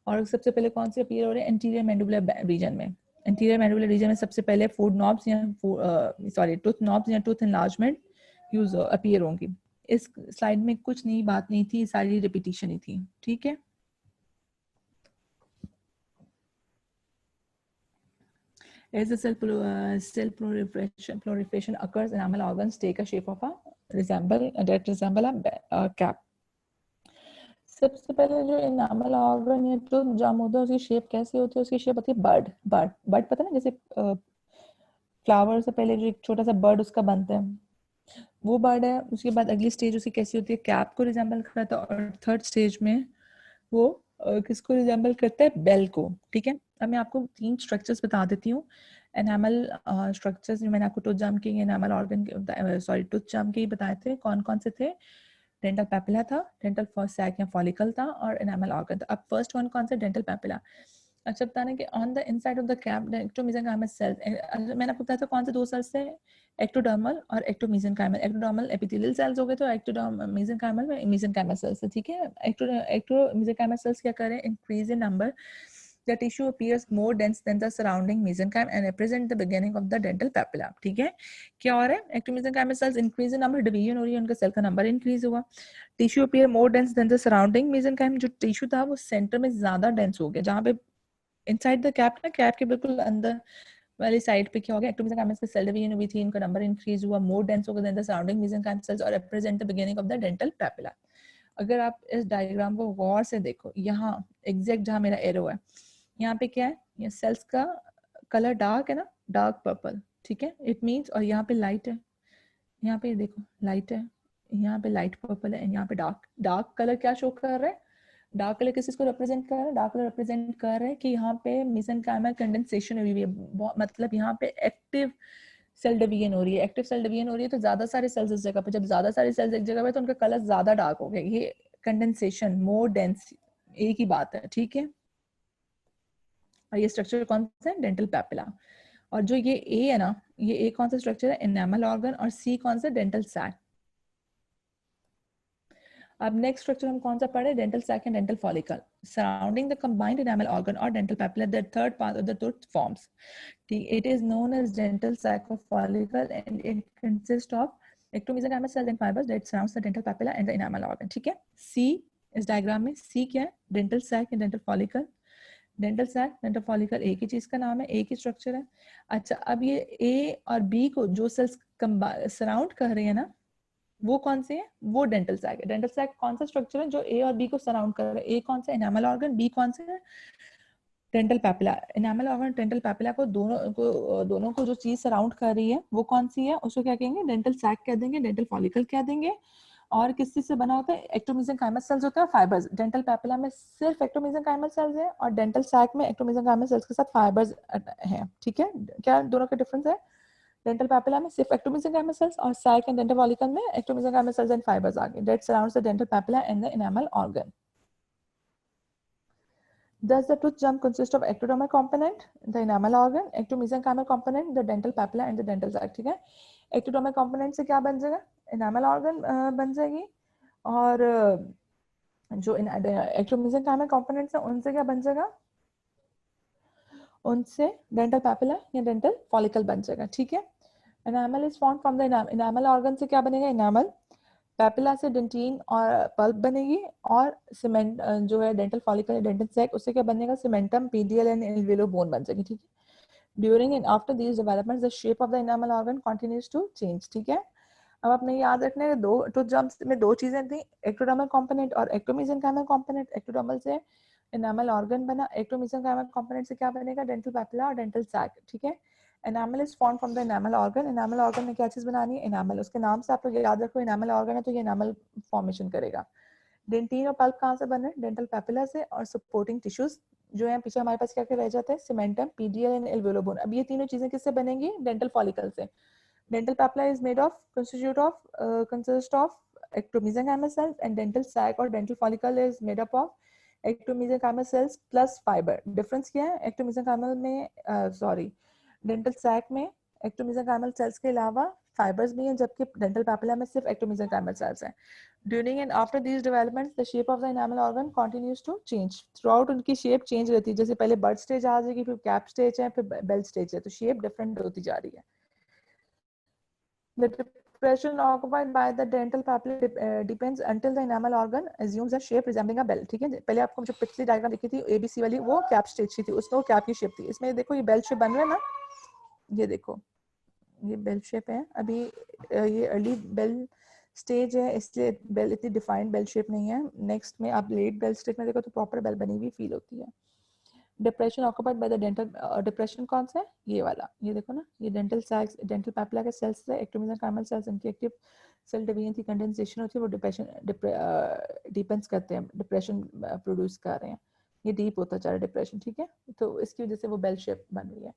और सबसे पहले कौन से अपीयर हो रहे हैं, एंटीरियर मैंडिबुलर रीजन में। एंटीरियर मैंडिबुलर रीजन में सबसे पहले फूड नॉब्स या सॉरी टूथ नॉब्स या टूथ एनलार्जमेंट यूज अपीयर होंगी। इस स्लाइड में कुछ नई बात नहीं थी, सारी रिपीटिशन ही थी, ठीक है। As the cell proliferation occurs, enamel organs take a shape of a resemble a cap। सबसे पहले जो enamel organ है तो जम होता है, उसकी शेप कैसी होती है, उसकी शेप होती है बर्ड। बर्ड बर्ड पता है ना, जैसे फ्लावर से पहले जो एक छोटा सा बर्ड उसका बनता है, वो बर्ड है। उसके बाद अगली स्टेज उसकी कैसी होती है, कैप को रिजेंबल करता है, और थर्ड स्टेज में वो किसको रिजेंबल करता है, बेल को, ठीक है। अब मैं आपको 3 स्ट्रक्चर्स बता देती हूँ एनामल स्ट्रक्चर्स, जो मैंने आपको टूथ जम के एनामल ऑर्गन सॉरी टूथ जम के ही बताए थे, कौन कौन से थे। डेंटल पैपिला था, डेंटल सैक या फॉलिकल था, और एनामल ऑर्गन था। अब फर्स्ट वन कौन सा, डेंटल पैपिला। अच्छा, बताना कि on the inside of the cap ectomesenchymal cells, मैंने आपको बताया था कौन से 2 सेल्स से, एक्टोडर्मल और एक्टोमेसेंकाइमल। एक्टोडर्मल एपिथेलियल सेल्स हो गए, तो एक्टोडर्मल मेसेंकाइमल में मेसेंकाइमल सेल्स है, ठीक है। एक्टोमेसेंकाइमल सेल्स क्या करें, increase in number, the tissue appears more dense than the surrounding mesenchyme and represent the beginning of the dental papilla, ठीक है। क्या हो रहा है, ectomesenchymal cells increase in number, division हो रही है, उनका सेल का नंबर इंक्रीज हुआ। Tissue appear more dense then the surrounding mesenchyme, जो टिश्यू था वो सेंटर में ज्यादा डेंस हो गया, जहां पे इनसाइड द कैप ना, कैप के बिल्कुल अंदर वाली साइड पे क्या हो गया, ectomesenchymal के सेल डिवीजन हुई थी, इनका नंबर इंक्रीज हुआ, मोर डेंस हो गया than the surrounding mesenchyme cells और represent the beginning of the dental papilla. अगर आप इस डायग्राम को गौर से देखो, यहाँ एग्जैक्ट जहां मेरा एरो है, यहाँ पे क्या है, ये सेल्स का कलर डार्क है ना, डार्क पर्पल, ठीक है। इट मींस, और यहाँ पे लाइट है, यहाँ पे देखो लाइट है, यहाँ पे लाइट पर्पल है, यहाँ पे डार्क डार्क कलर क्या शो कर रहा है, डार्क कलर किस चीज को रिप्रेजेंट कर रहा है, डार्क कलर रिप्रेजेंट कर रहा है कि यहाँ पे मेसेंकाइमल कंडेंसेशन हुई है, मतलब यहाँ पे एक्टिव सेल डिवीजन हो रही है। एक्टिव सेल डिवीजन हो रही है तो ज्यादा सारे सेल्स इस जगह पे, जब ज्यादा सारे सेल्स एक जगह पे तो उनका कलर ज्यादा डार्क हो गया, ये कंडेंसेशन, मोर डेंस, एक ही बात है, ठीक है। और ये स्ट्रक्चर कौन सा है, डेंटल पैपिला। और जो ये ए है ना, ये ए कौन सा स्ट्रक्चर है, एनामल ऑर्गन, और सी कौन सा, डेंटल सैक। अब नेक्स्ट स्ट्रक्चर हम कौन सा पढ़े, dental sac and dental follicle surrounding the combined enamel organ और dental papilla, the third part of the tooth forms. It is known as dental sac or follicle and it consists of ectomesenchymal cells and fibers that surrounds the dental papilla and the enamel organ. ठीक है, C इस diagram में C क्या है, dental sac and dental follicle. Dental sac dental follicle एक ही चीज का नाम है, एक ही स्ट्रक्चर है। अच्छा, अब ये A और B को जो सेल्स सराउंड कर रहे हैं ना, वो कौन से है, वो डेंटल सैक है। डेंटल सैक कौन सा स्ट्रक्चर है जो A और B को सराउंड कर रहा है, A कौन सा, एनामल ऑर्गन, B कौन सा है, dental papilla. Enamel organ dental papilla को दोनों को जो चीज सराउंड कर रही है वो कौन सी है, उसको क्या कहेंगे, डेंटल सैक कह देंगे, डेंटल फॉलिकल कह देंगे। और किस चीज से बना होता है, एक्टोमेसेंकाइमल सेल्स होते हैं, फाइबर्स। डेंटल पैपिला में सिर्फ एक्टोमेसेंकाइमल सेल्स है और डेंटल सैक में एक्टोमेसेंकाइमल सेल्स के साथ फाइबर्स हैं। ठीक है, क्या दोनों का डिफरेंस है, डेंटल पैपिला में सिर्फ एक्टोमेसेंकाइमल सेल्स और सैक एंड डेंटल फॉलिकल में एक्टोमेसेंकाइमल सेल्स एंड फाइबर्स आ गए, that surrounds the dental papilla and the enamel organ. Does the tooth jump consist of ectodermal component, the enamel organ, ectomesenchymal component, the dental papilla and the dental sac? ठीक है, ectodermal component से क्या बन जाएगा, enamel organ बन जाएगी, और जो ectomesenchymal components है उनसे क्या बन जाएगा, उनसे dental papilla या dental follicle बन जाएगा। ठीक है, enamel is formed from the enamel organ से क्या बनेगा, enamel, पैपिला से डेंटिन और पल्प बनेगी, और सीमेंट जो है डेंटल फॉलिकल डेंटल सैक, उससे क्या बनेगा, cementum, PDL and alveolar bone बन जाएगी। ठीक है, during and after these developments the shape of the enamel organ continues to change. ठीक है, अब अपने याद रखने हैं दो टूथ जम्प्स में दो चीजें थी, एक्टोडर्मल कंपोनेंट और एक्टोमेसेंकाइमल कंपोनेंट। एक्टोडर्मल से एनामल ऑर्गन बना, एक्टोमेसेंकाइमल कंपोनेंट से क्या बनेगा, डेंटल पैपिला और डेंटल सैक। ठीक है, enamel is form from the enamel organ. Enamel organ में क्या चीज बनानी है, एनामल, उसके नाम से आप लोग याद रखो, एनामल ऑर्गन है तो ये एनामल फॉर्मेशन करेगा। डेंटिन और पल्प कहाँ से बने, डेंटल पैपिला से, और सपोर्टिंग टिश्यूज जो है पीछे हमारे पास क्या क्या रह जाते हैं, सीमेंटम, पीडियल एंड एल्वियोलो बोन। अब ये तीनों चीजें किससे बनेंगी, डेंटल फॉलिकल से। Dental papilla is made of consist of ectomesenchymal cells and dental sac or dental follicle is made up of ectomesenchymal cells plus fiber. Difference क्या है, ectomesenchymal में सॉरी dental sac में ectomesenchymal cells के अलावा fibers भी हैं, जबकि dental papilla में सिर्फ ectomesenchymal cells हैं। During and after these developments, the shape of the enamel organ continues to change. Throughout उनकी shape change रहती है, जैसे पहले bud stage आ जाएगी, फिर cap stage है, फिर bell stage है, तो shape different होती जा रही है। The depression occupied by the dental papilla depends until the enamel organ assumes a shape resembling a bell. ठीक है, पहले आपको जो पिछली डायग्राम दिखी थी ABC वाली, वो कैप स्टेज की थी, उसमें वो कैप की शेप थी। इसमें देखो ये बेल शेप बन रहा है ना, ये देखो ये बेल शेप है। अभी ये अर्ली बेल स्टेज है, इसलिए बेल इतनी डिफाइंड बेल शेप नहीं है। नेक्स्ट में आप लेट बेल स्टेज में देखो तो प्रॉपर बेल बनी हुई फील होती है। Depression occupied by the dental, depression कौन सा है, ये वाला, ये देखो ना, ये डेंटल सैक्स, डेंटल पैपिला के सेल्स से एक्टोमेसेंकाइमल सेल्स, इनकी एक्टिव सेल डिवीजन की कंडेंसेशन होती है, वो डिप्रेशन डिपेंड्स करते हैं, डिप्रेशन प्रोड्यूस कर रहे हैं, ये डीप होता जा रहा है डिप्रेशन। ठीक है, तो इसकी वजह से वो बेल शेप बन रही है।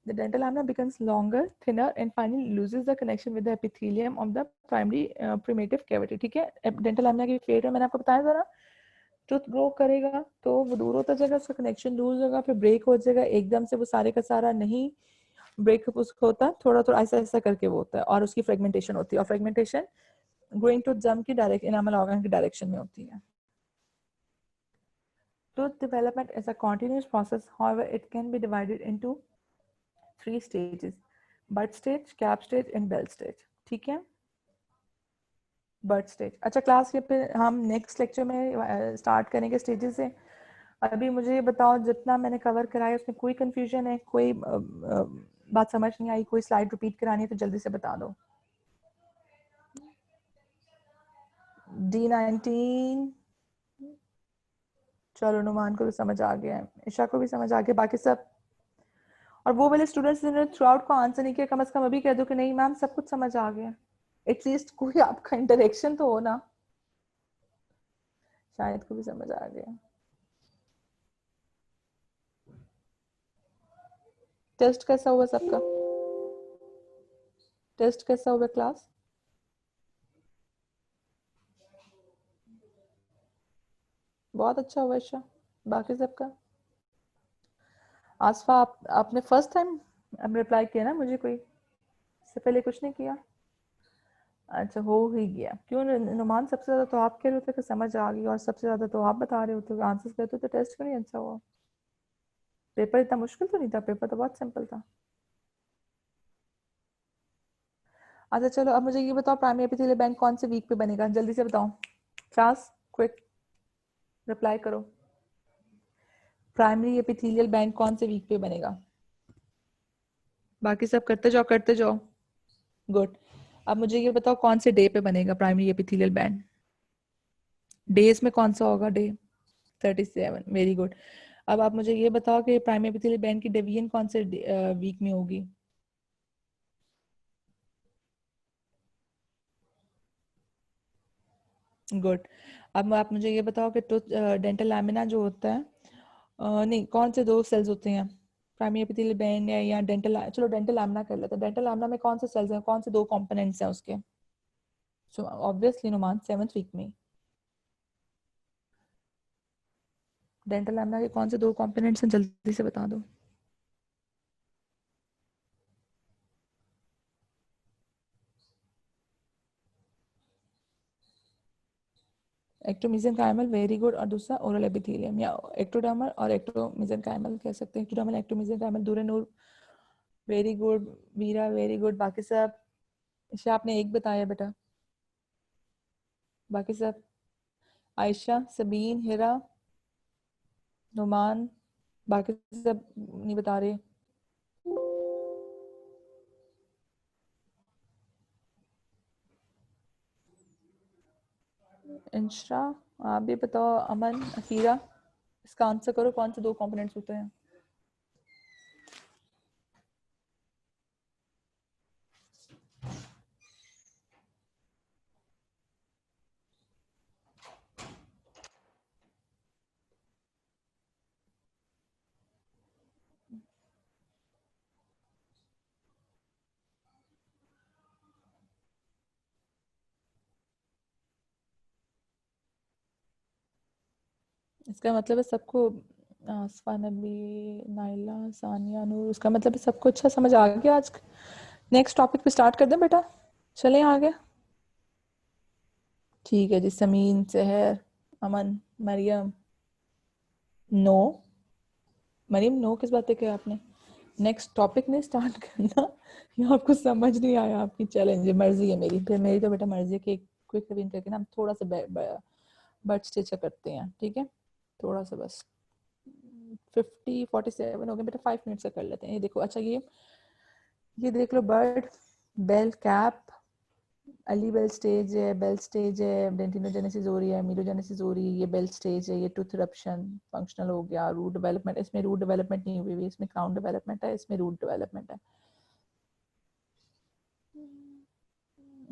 The dental lamina becomes longer, thinner, and finally loses the connection with the epithelium of the primary primitive cavity. ठीक है, डेंटल लामिना की फेट है, मैंने आपको बताया जरा, टूथ ग्रो करेगा तो वो दूर होता जाएगा, उसका कनेक्शन लूज होगा, फिर ब्रेक हो जाएगा, एकदम से वो सारे का सारा नहीं ब्रेक उसको होता, थोड़ा थोड़ा ऐसा ऐसा करके वो होता है, और उसकी फ्रेगमेंटेशन होती है, और फ्रेगमेंटेशन ग्रोइंग टूथ जम्प की डायरेक्ट एनामल ऑर्गन की डायरेक्शन में होती है। Tooth development is a continuous process, however it can be divided into 3 stages: bud stage, cap stage and bell stage. ठीक है, बर्थ स्टेज। अच्छा क्लास के फिर हम नेक्स्ट लेक्चर में स्टार्ट करेंगे स्टेजेस से। अभी मुझे ये बताओ, जितना मैंने कवर कराया उसमें कोई कंफ्यूजन है, कोई बात समझ नहीं आई, कोई स्लाइड रिपीट करानी है तो जल्दी से बता दो। D19, चलो नुमान को भी समझ आ गया है, ईशा को भी समझ आ गया, बाकी सब। और वो वाले स्टूडेंट्स जिन्होंने थ्रू आउट को आंसर नहीं किया, कम से कम अभी कह दो कि नहीं मैम सब कुछ समझ आ गया, एटलीस्ट कोई आपका इंटरेक्शन तो हो ना। शायद को भी समझ आ गया। टेस्ट कैसा हुआ सबका, टेस्ट कैसा हुआ क्लास? बहुत अच्छा हुआ ईशा, बाकी सबका? आसफा आपने फर्स्ट टाइम अब रिप्लाई किया ना मुझे कोई, इससे पहले कुछ नहीं किया? अच्छा, हो ही गया। क्यों नुमान, सबसे ज़्यादा तो आप कह रहे होते कि समझ आ गई, और सबसे ज़्यादा तो आप बता रहे होते कि आंसर्स कहते तो टेस्ट क्यों नहीं अच्छा हुआ? पेपर इतना मुश्किल तो नहीं था, पेपर तो बहुत सिंपल था। अच्छा चलो, अब मुझे ये बताओ, प्राइमरी एपिथेलियल बैंक कौन से वीक पे बनेगा? जल्दी से बताओ, फास्ट, क्विक, रिप्लाई करो। प्राइमरी एपिथेलियल बैंक कौन से वीक पे बनेगा? बाकी सब करते जाओ, करते जाओ। गुड। अब मुझे ये बताओ, कौन से डे पे बनेगा प्राइमरी एपिथेलियल बैंड? डेज में कौन सा होगा डे? 37, very good. अब आप मुझे ये बताओ कि प्राइमरी एपिथेलियल बैंड की डिवीजन कौन से वीक में होगी? गुड। अब आप मुझे ये बताओ कि डेंटल लैमिना जो होता है, नहीं, कौन से दो सेल्स होते हैं? प्राइमरी एपिथेलियल बैंड है या डेंटल, चलो डेंटल लैमिना कर लेते हैं। डेंटल लैमिना में कौन से सेल्स हैं, कौन से दो कंपोनेंट्स हैं उसके? So obviously Numan, 7th week में। डेंटल लैमिना के कौन से दो कंपोनेंट्स हैं, जल्दी से बता दो। Ectomesenchymal, very good. और दूसरा ओरल एपिथेलियम, या एक्टोडर्मल और एक्टो मेसेंकाइमल कह सकते हैं। एक्टोडर्मल, एक्टो मेसेंकाइमल, दूर Noor, very good. Veera, very good. बाकी सब, ईशा आपने एक बताया बेटा, बाकी सब, आयशा, सबीन, हिरा, नुमान, बाकी सब नहीं बता रहे। इंशरा, आप भी बताओ। अमन, अफीरा, इसका आंसर करो, कौन से दो कंपोनेंट्स होते हैं? इसका मतलब है सबको, आसफा, नबी, नाइला, सानिया, नूर, इसका मतलब है सबको अच्छा समझ आ गया आज? नेक्स्ट टॉपिक पे स्टार्ट कर दें बेटा, चलें आगे? ठीक है जी। समीन, सहर, अमन, मरियम, नो। मरियम, नो किस बात पे किया आपने? नेक्स्ट टॉपिक नहीं स्टार्ट करना, या आपको समझ नहीं आया? आपकी चैलेंज है, मर्जी है मेरी, फिर मेरी तो बेटा मर्जी है कि क्विक रिवीजन करके ना हम थोड़ा सा बट स्टिच करते हैं, ठीक है? थोड़ा सा बस। 47 हो गए बेटा, 5 मिनट से कर लेते हैं। ये देखो, अच्छा ये देख लो, bud, bell, cap, early bell stage है, बेल स्टेज है, डेंटिनोजेनेसिस हो रही है, मीडोजेनेसिस हो रही है, ये बेल स्टेज है, ये टूथ इरप्शन, फंक्शनल हो गया, रूट डेवलपमेंट, इसमें रूट डेवलपमेंट नहीं हुई, इसमें क्राउन डेवलपमेंट है, इसमें रूट डेवलपमेंट है।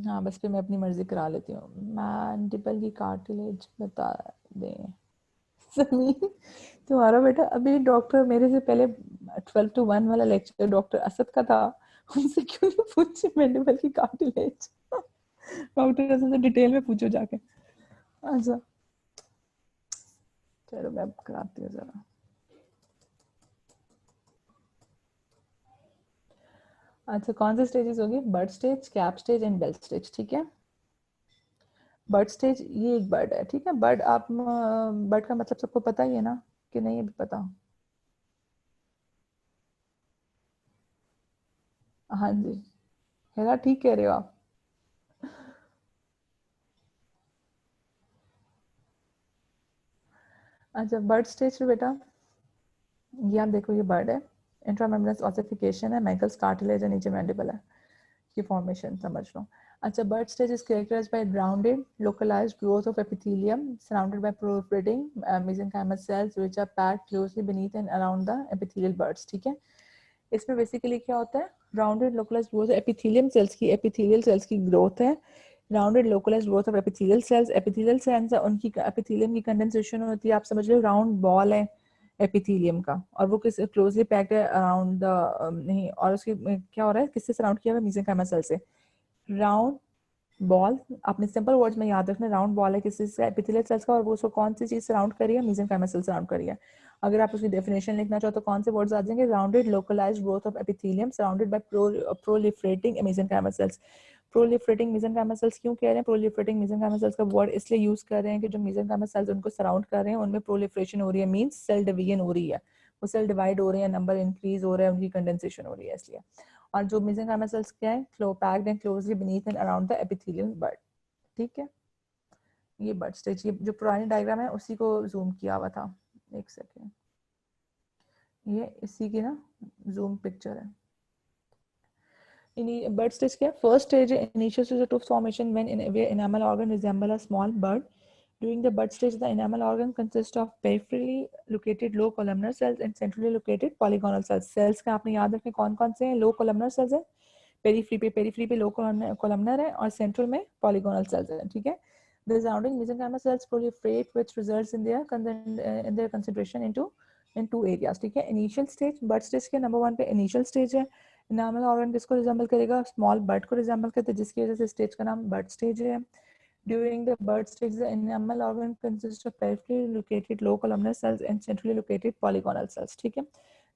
हाँ, बस फिर मैं अपनी मर्जी करा लेती हूँ। मैंडिबल की कार्टिलेज बता दें। समीर, तुम्हारा बेटा अभी डॉक्टर, मेरे से पहले 12 to 1 वाला लेक्चर डॉक्टर असद का था, उनसे क्यों नहीं पूछे मैंडिबल की कार्टिलेज? डॉक्टर असद से डिटेल में पूछो जाके। अच्छा चलो, मैं कराती हूँ जरा। अच्छा, कौन से स्टेजेस होंगे? Bud stage, cap stage and bell stage, ठीक है? बर्ड स्टेज, ये एक बर्ड है, ठीक है? बर्ड, आप बर्ड का मतलब सबको पता ही है ना, कि नहीं अभी पता? हाँ जी, है ना, ठीक कह रहे हो आप। अच्छा, बर्ड स्टेज पे बेटा, ये आप देखो, ये बर्ड है, इंट्रामेम्ब्रेनस ऑसिफिकेशन है, मैकल्स कार्टिलेज है, नीचे मैंडिबल है, की फॉर्मेशन समझ लो। अच्छा, bud stage is characterized by rounded localized growth of epithelium surrounded by proliferating mesenchymal cells which are packed closely beneath and around the epithelial buds, ठीक है? इसमें बेसिकली क्या होता है? Rounded localised growth epithelium cells की, epithelial cells की growth है। Rounded localised growth of epithelial cells, epithelial cells है उनकी, एपिथेलियम की कंडेंसेशन होती है, आप समझ लो राउंड बॉल है एपिथेलियम का, और वो किस क्लोजली पैक्ड है अराउंड द, नहीं, और उसकी क्या हो रहा है, किससे सराउंड किया हुआ है? मेसेंकाइमल सेल से। राउंड बॉल, आपने सिंपल वर्ड्स में याद रखना, राउंड बॉल है किसी से एपिथेलियल सेल्स का, और वो उसको कौन सी चीज सराउंड करी है, मेसेंकाइमल सेल सराउंड करी है। अगर आप उसकी डेफिनेशन लिखना चाहो तो कौन से वर्ड्स आ जाएंगे, rounded localised growth of epithelium surrounded by proliferating mesenchymal cells. Proliferating mesenchymal cells क्यों कह रहे हैं, प्रोलिफरेटिंग मेसेंकाइमल सेल्स का वर्ड इसलिए यूज कर रहे हैं कि जो मेसेंकाइमल सेल्स उनको सराउंड कर रहे हैं उनमें प्रोलिफरेशन हो रही है, मींस सेल डिवीजन हो रही है, वो सेल डिवाइड हो रहे हैं, नंबर इंक्रीज हो रहा है, उनकी कंडेंसेशन हो रही है इसलिए। और जो मेसेंकाइमल सेल्स क्या है, packed and closely beneath and around the epithelial bud. ठीक है, ये बड स्टेज, ये जो पुरानी डायग्राम है उसी को जूम किया हुआ था, एक सेकेंड, ये इसी की ना जूम पिक्चर है। Bud stage क्या? First stage initial stage of tooth formation when where enamel organ resemble a small bud. During the bud stage, the enamel organ consists of peripherally located low columnar cells and centrally located polygonal cells. Cells का आपने याद रखने कौन कौन से हैं? Low columnar cells है, periphery पे low columnar है, और central में polygonal cells है, ठीक है? The surrounding mesenchymal cells proliferate, which results in their concentration in two areas. ठीक है? Initial stage, bud stage के number 1 पे initial stage है। इनामल ऑर्गन किसको रिजेंबल करेगा, स्मॉल बर्ड को रिजेंबल करते हैं, जिसकी वजह से स्टेज का नाम बर्ड स्टेज है। During the bud stage the enamel organ consist of peripherally located low columnar cells and centrally located polygonal cells. ठीक है,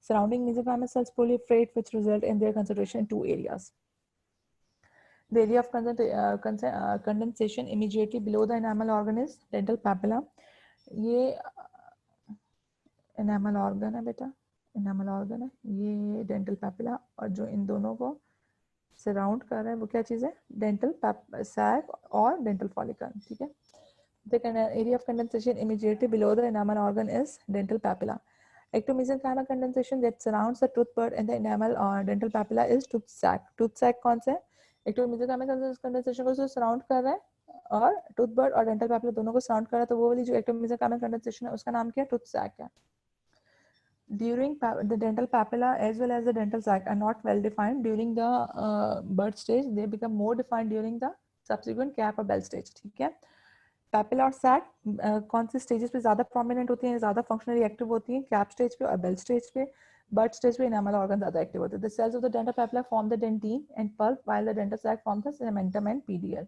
surrounding mesenchymal cells proliferate which result in their concentration in two areas. The area of condensation immediately below the enamel organ is dental papilla. ये enamel organ है बेटा, enamel organ है, ये dental papilla, और जो इन दोनों को सराउंड कर रहा है वो क्या चीज है, डेंटल सैक और डेंटल फॉलिकल. ठीक है, the area of condensation immediately below the enamel organ is dental papilla. Ectomesenchymal condensation that surrounds the tooth bud and the enamel or dental papilla is tooth sac. Tooth sac कौन सा है, ectomesenchymal condensation को surround कर रहा है और tooth bud और dental papilla दोनों को सराउंड कर रहा है, तो वो वाली जो ectomesenchymal condensation है उसका नाम क्या है, tooth sac है. During the dental papilla as well as the dental sac are not well defined during the birth stage. They become more defined during the subsequent cap or bell stage. ठीक है, papilla और sac कौन से stages पे ज्यादा prominent होती हैं, ज्यादा फंक्शनली एक्टिव होती हैं, कैप स्टेज पे और बेल स्टेज पे. बर्ड स्टेज पे इनामल ऑर्गन ज्यादा एक्टिव होते हैं. The cells of the dental papilla form the dentin and pulp while the dental sac form the cementum and PDL.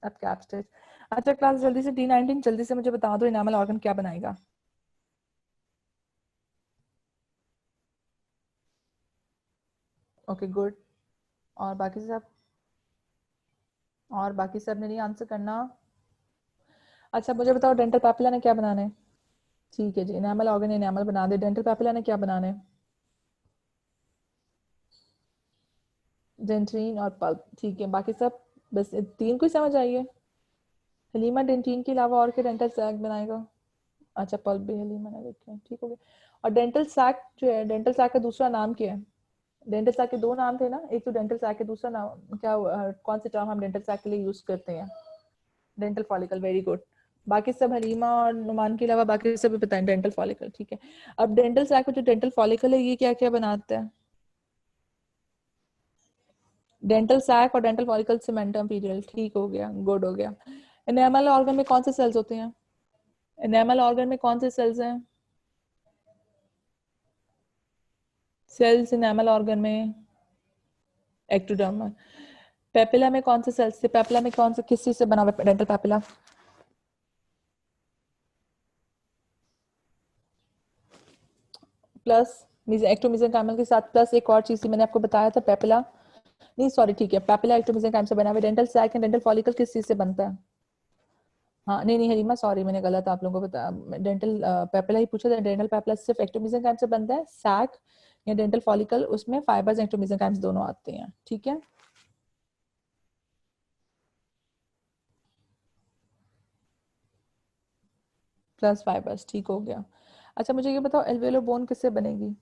अब कैप स्टेज. अच्छा class जल्दी से D19 जल्दी से मुझे बता दो इनामल ऑर्गन क्या बनाएगा. Okay good. और बाकी सब, और बाकी सब ने नहीं आंसर करना. अच्छा मुझे बताओ डेंटल पैपिला ने क्या बनाना है. ठीक है जी, इनामल ऑर्गन इनामल बना दे. डेंटल पैपिला ने क्या बनाना है, डेंटिन और पल्प. ठीक है, बाकी सब बस तीन को समझ आई है. हलीमा डेंटिन के अलावा और क्या डेंटल सैक बनाएगा. अच्छा पल्प भी हलीमा ने लिखे, ठीक हो गया. और डेंटल सैक जो है, डेंटल सैक का दूसरा नाम क्या है. डेंटल सैक के दो नाम थे ना, एक तो डेंटल सैक के दूसरा नाम क्या, कौन से टर्म हम डेंटल सैक के लिए यूज करते हैं, डेंटल फॉलिकल. Very good. बाकी सब हलीमा और नुमान के अलावा बाकी सब भी बताएं डेंटल फॉलिकल. ठीक है, अब डेंटल सैक में जो डेंटल फॉलिकल है ये क्या क्या बनाता है, डेंटल सैक और डेंटल फॉलिकल सीमेंटम पीरियल. ठीक हो गया, गुड हो गया. एनेमल ऑर्गन में कौन से सेल्स होते हैं, एनेमल ऑर्गन में कौन से सेल्स हैं, सेल्स एनेमल ऑर्गन में एक्टोडर्म. पेपिला में कौन से सेल्स थे, पेपिला में कौन से किस चीज से बना हुआ डेंटल पेपिला, प्लस एक्टोमेसेंकाइमल के साथ प्लस एक और चीज थी मैंने आपको बताया था, पेपिला नहीं सॉरी ठीक है, पेपिला एक्टोमेसेंकाइम से बना हुआ. Dental sac and dental follicle किस चीज से बनता है. हाँ नहीं नहीं हरीमा सॉरी मैंने गलत आप लोगों को बताया, डेंटल पेपिला ही पूछा था. डेंटल पेपिला सिर्फ एक्टोमेसेंकाइम से बनता है, सैक या डेंटल फॉलिकल उसमें फाइबर्स एक्टोमेसेंकाइम्स दोनों आते हैं. ठीक है, प्लस फाइबर्स. ठीक हो गया. अच्छा मुझे ये बताओ एल्वेओलर बोन किससे बनेगी,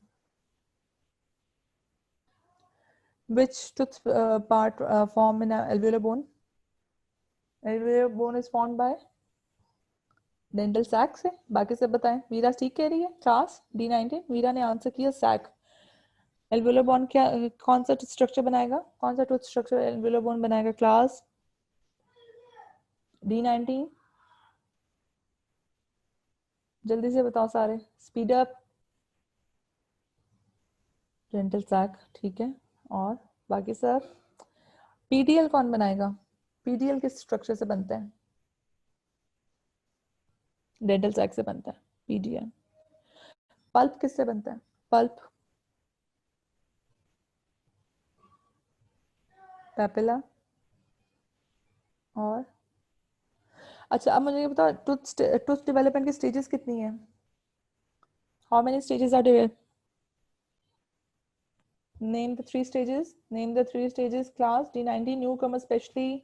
which tooth part form in a alveolar bone, alveolar bone is formed by dental sac से. बाकी सब बताएं. वीरा ठीक कह रही है, क्लास D19 वीरा ने आंसर किया सैक. एल्वेओलर बोन क्या कौन सा स्ट्रक्चर बनाएगा, कौन सा टूथ स्ट्रक्चर एल्वेओलर बोन बनाएगा क्लास D19 जल्दी से बताओ सारे, स्पीड अप. डेंटल सैक ठीक है, और बाकी सब. पीडीएल कौन बनाएगा, पीडीएल किस स्ट्रक्चर से बनता है? डेंटल सैक से बनता है पीडीएल। पल्प किससे बनता है? Pulp papilla. और अच्छा, अब मुझे ये बताओ, टूथ डेवलपमेंट की स्टेजेस कितनी है? How many stages are there? Name the three stages, name the three stages. Class D90 newcomer specially,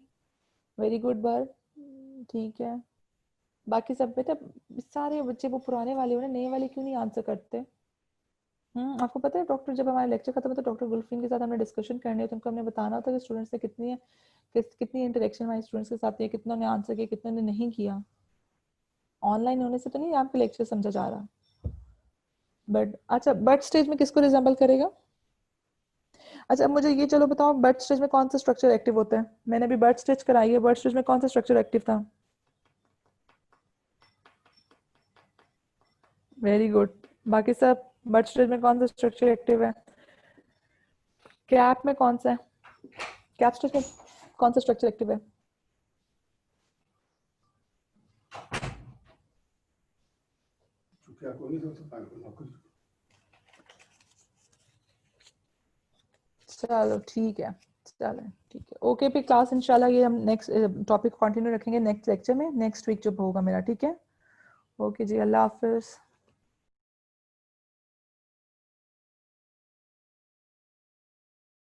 very good बर, ठीक है। बाकी सब बेटा, सारे बच्चे वो पुराने वाले हो ना, नए वाले क्यों नहीं आंसर करते? आपको पता है डॉक्टर, जब हमारा लेक्चर खत्म होता है डॉक्टर गुलफीन के साथ हमने डिस्कशन करनी होती है, उनको हमने बताना होता है कि स्टूडेंट्स से कितनी है, कितनी इंटरेक्शन हमारे स्टूडेंट्स के साथ है, कितनों ने आंसर किया, कितनों ने नहीं किया। ऑनलाइन होने से तो नहीं आपके लेक्चर समझा जा रहा। बट अच्छा, बर्थ स्टेज में किसको रिजेंबल करेगा? अच्छा, अब मुझे ये चलो बताओ, बर्थ स्टेज में कौन सा स्ट्रक्चर एक्टिव होता है? मैंने अभी बर्थ स्टेज कराई है, बर्थ स्टेज में कौन सा स्ट्रक्चर एक्टिव था? Very good. बाकी सब, बर्थ स्टेज में कौन सा स्ट्रक्चर एक्टिव है? कैप में कौन सा है? कैप स्टेज में कौन सा स्ट्रक्चर एक्टिव है? चलो ठीक है, चलो ठीक है, ओके। फिर क्लास इंशाल्लाह ये हम नेक्स्ट टॉपिक कंटिन्यू रखेंगे नेक्स्ट लेक्चर में, नेक्स्ट वीक जब होगा मेरा, ठीक है? ओके जी, अल्लाह हाफिज।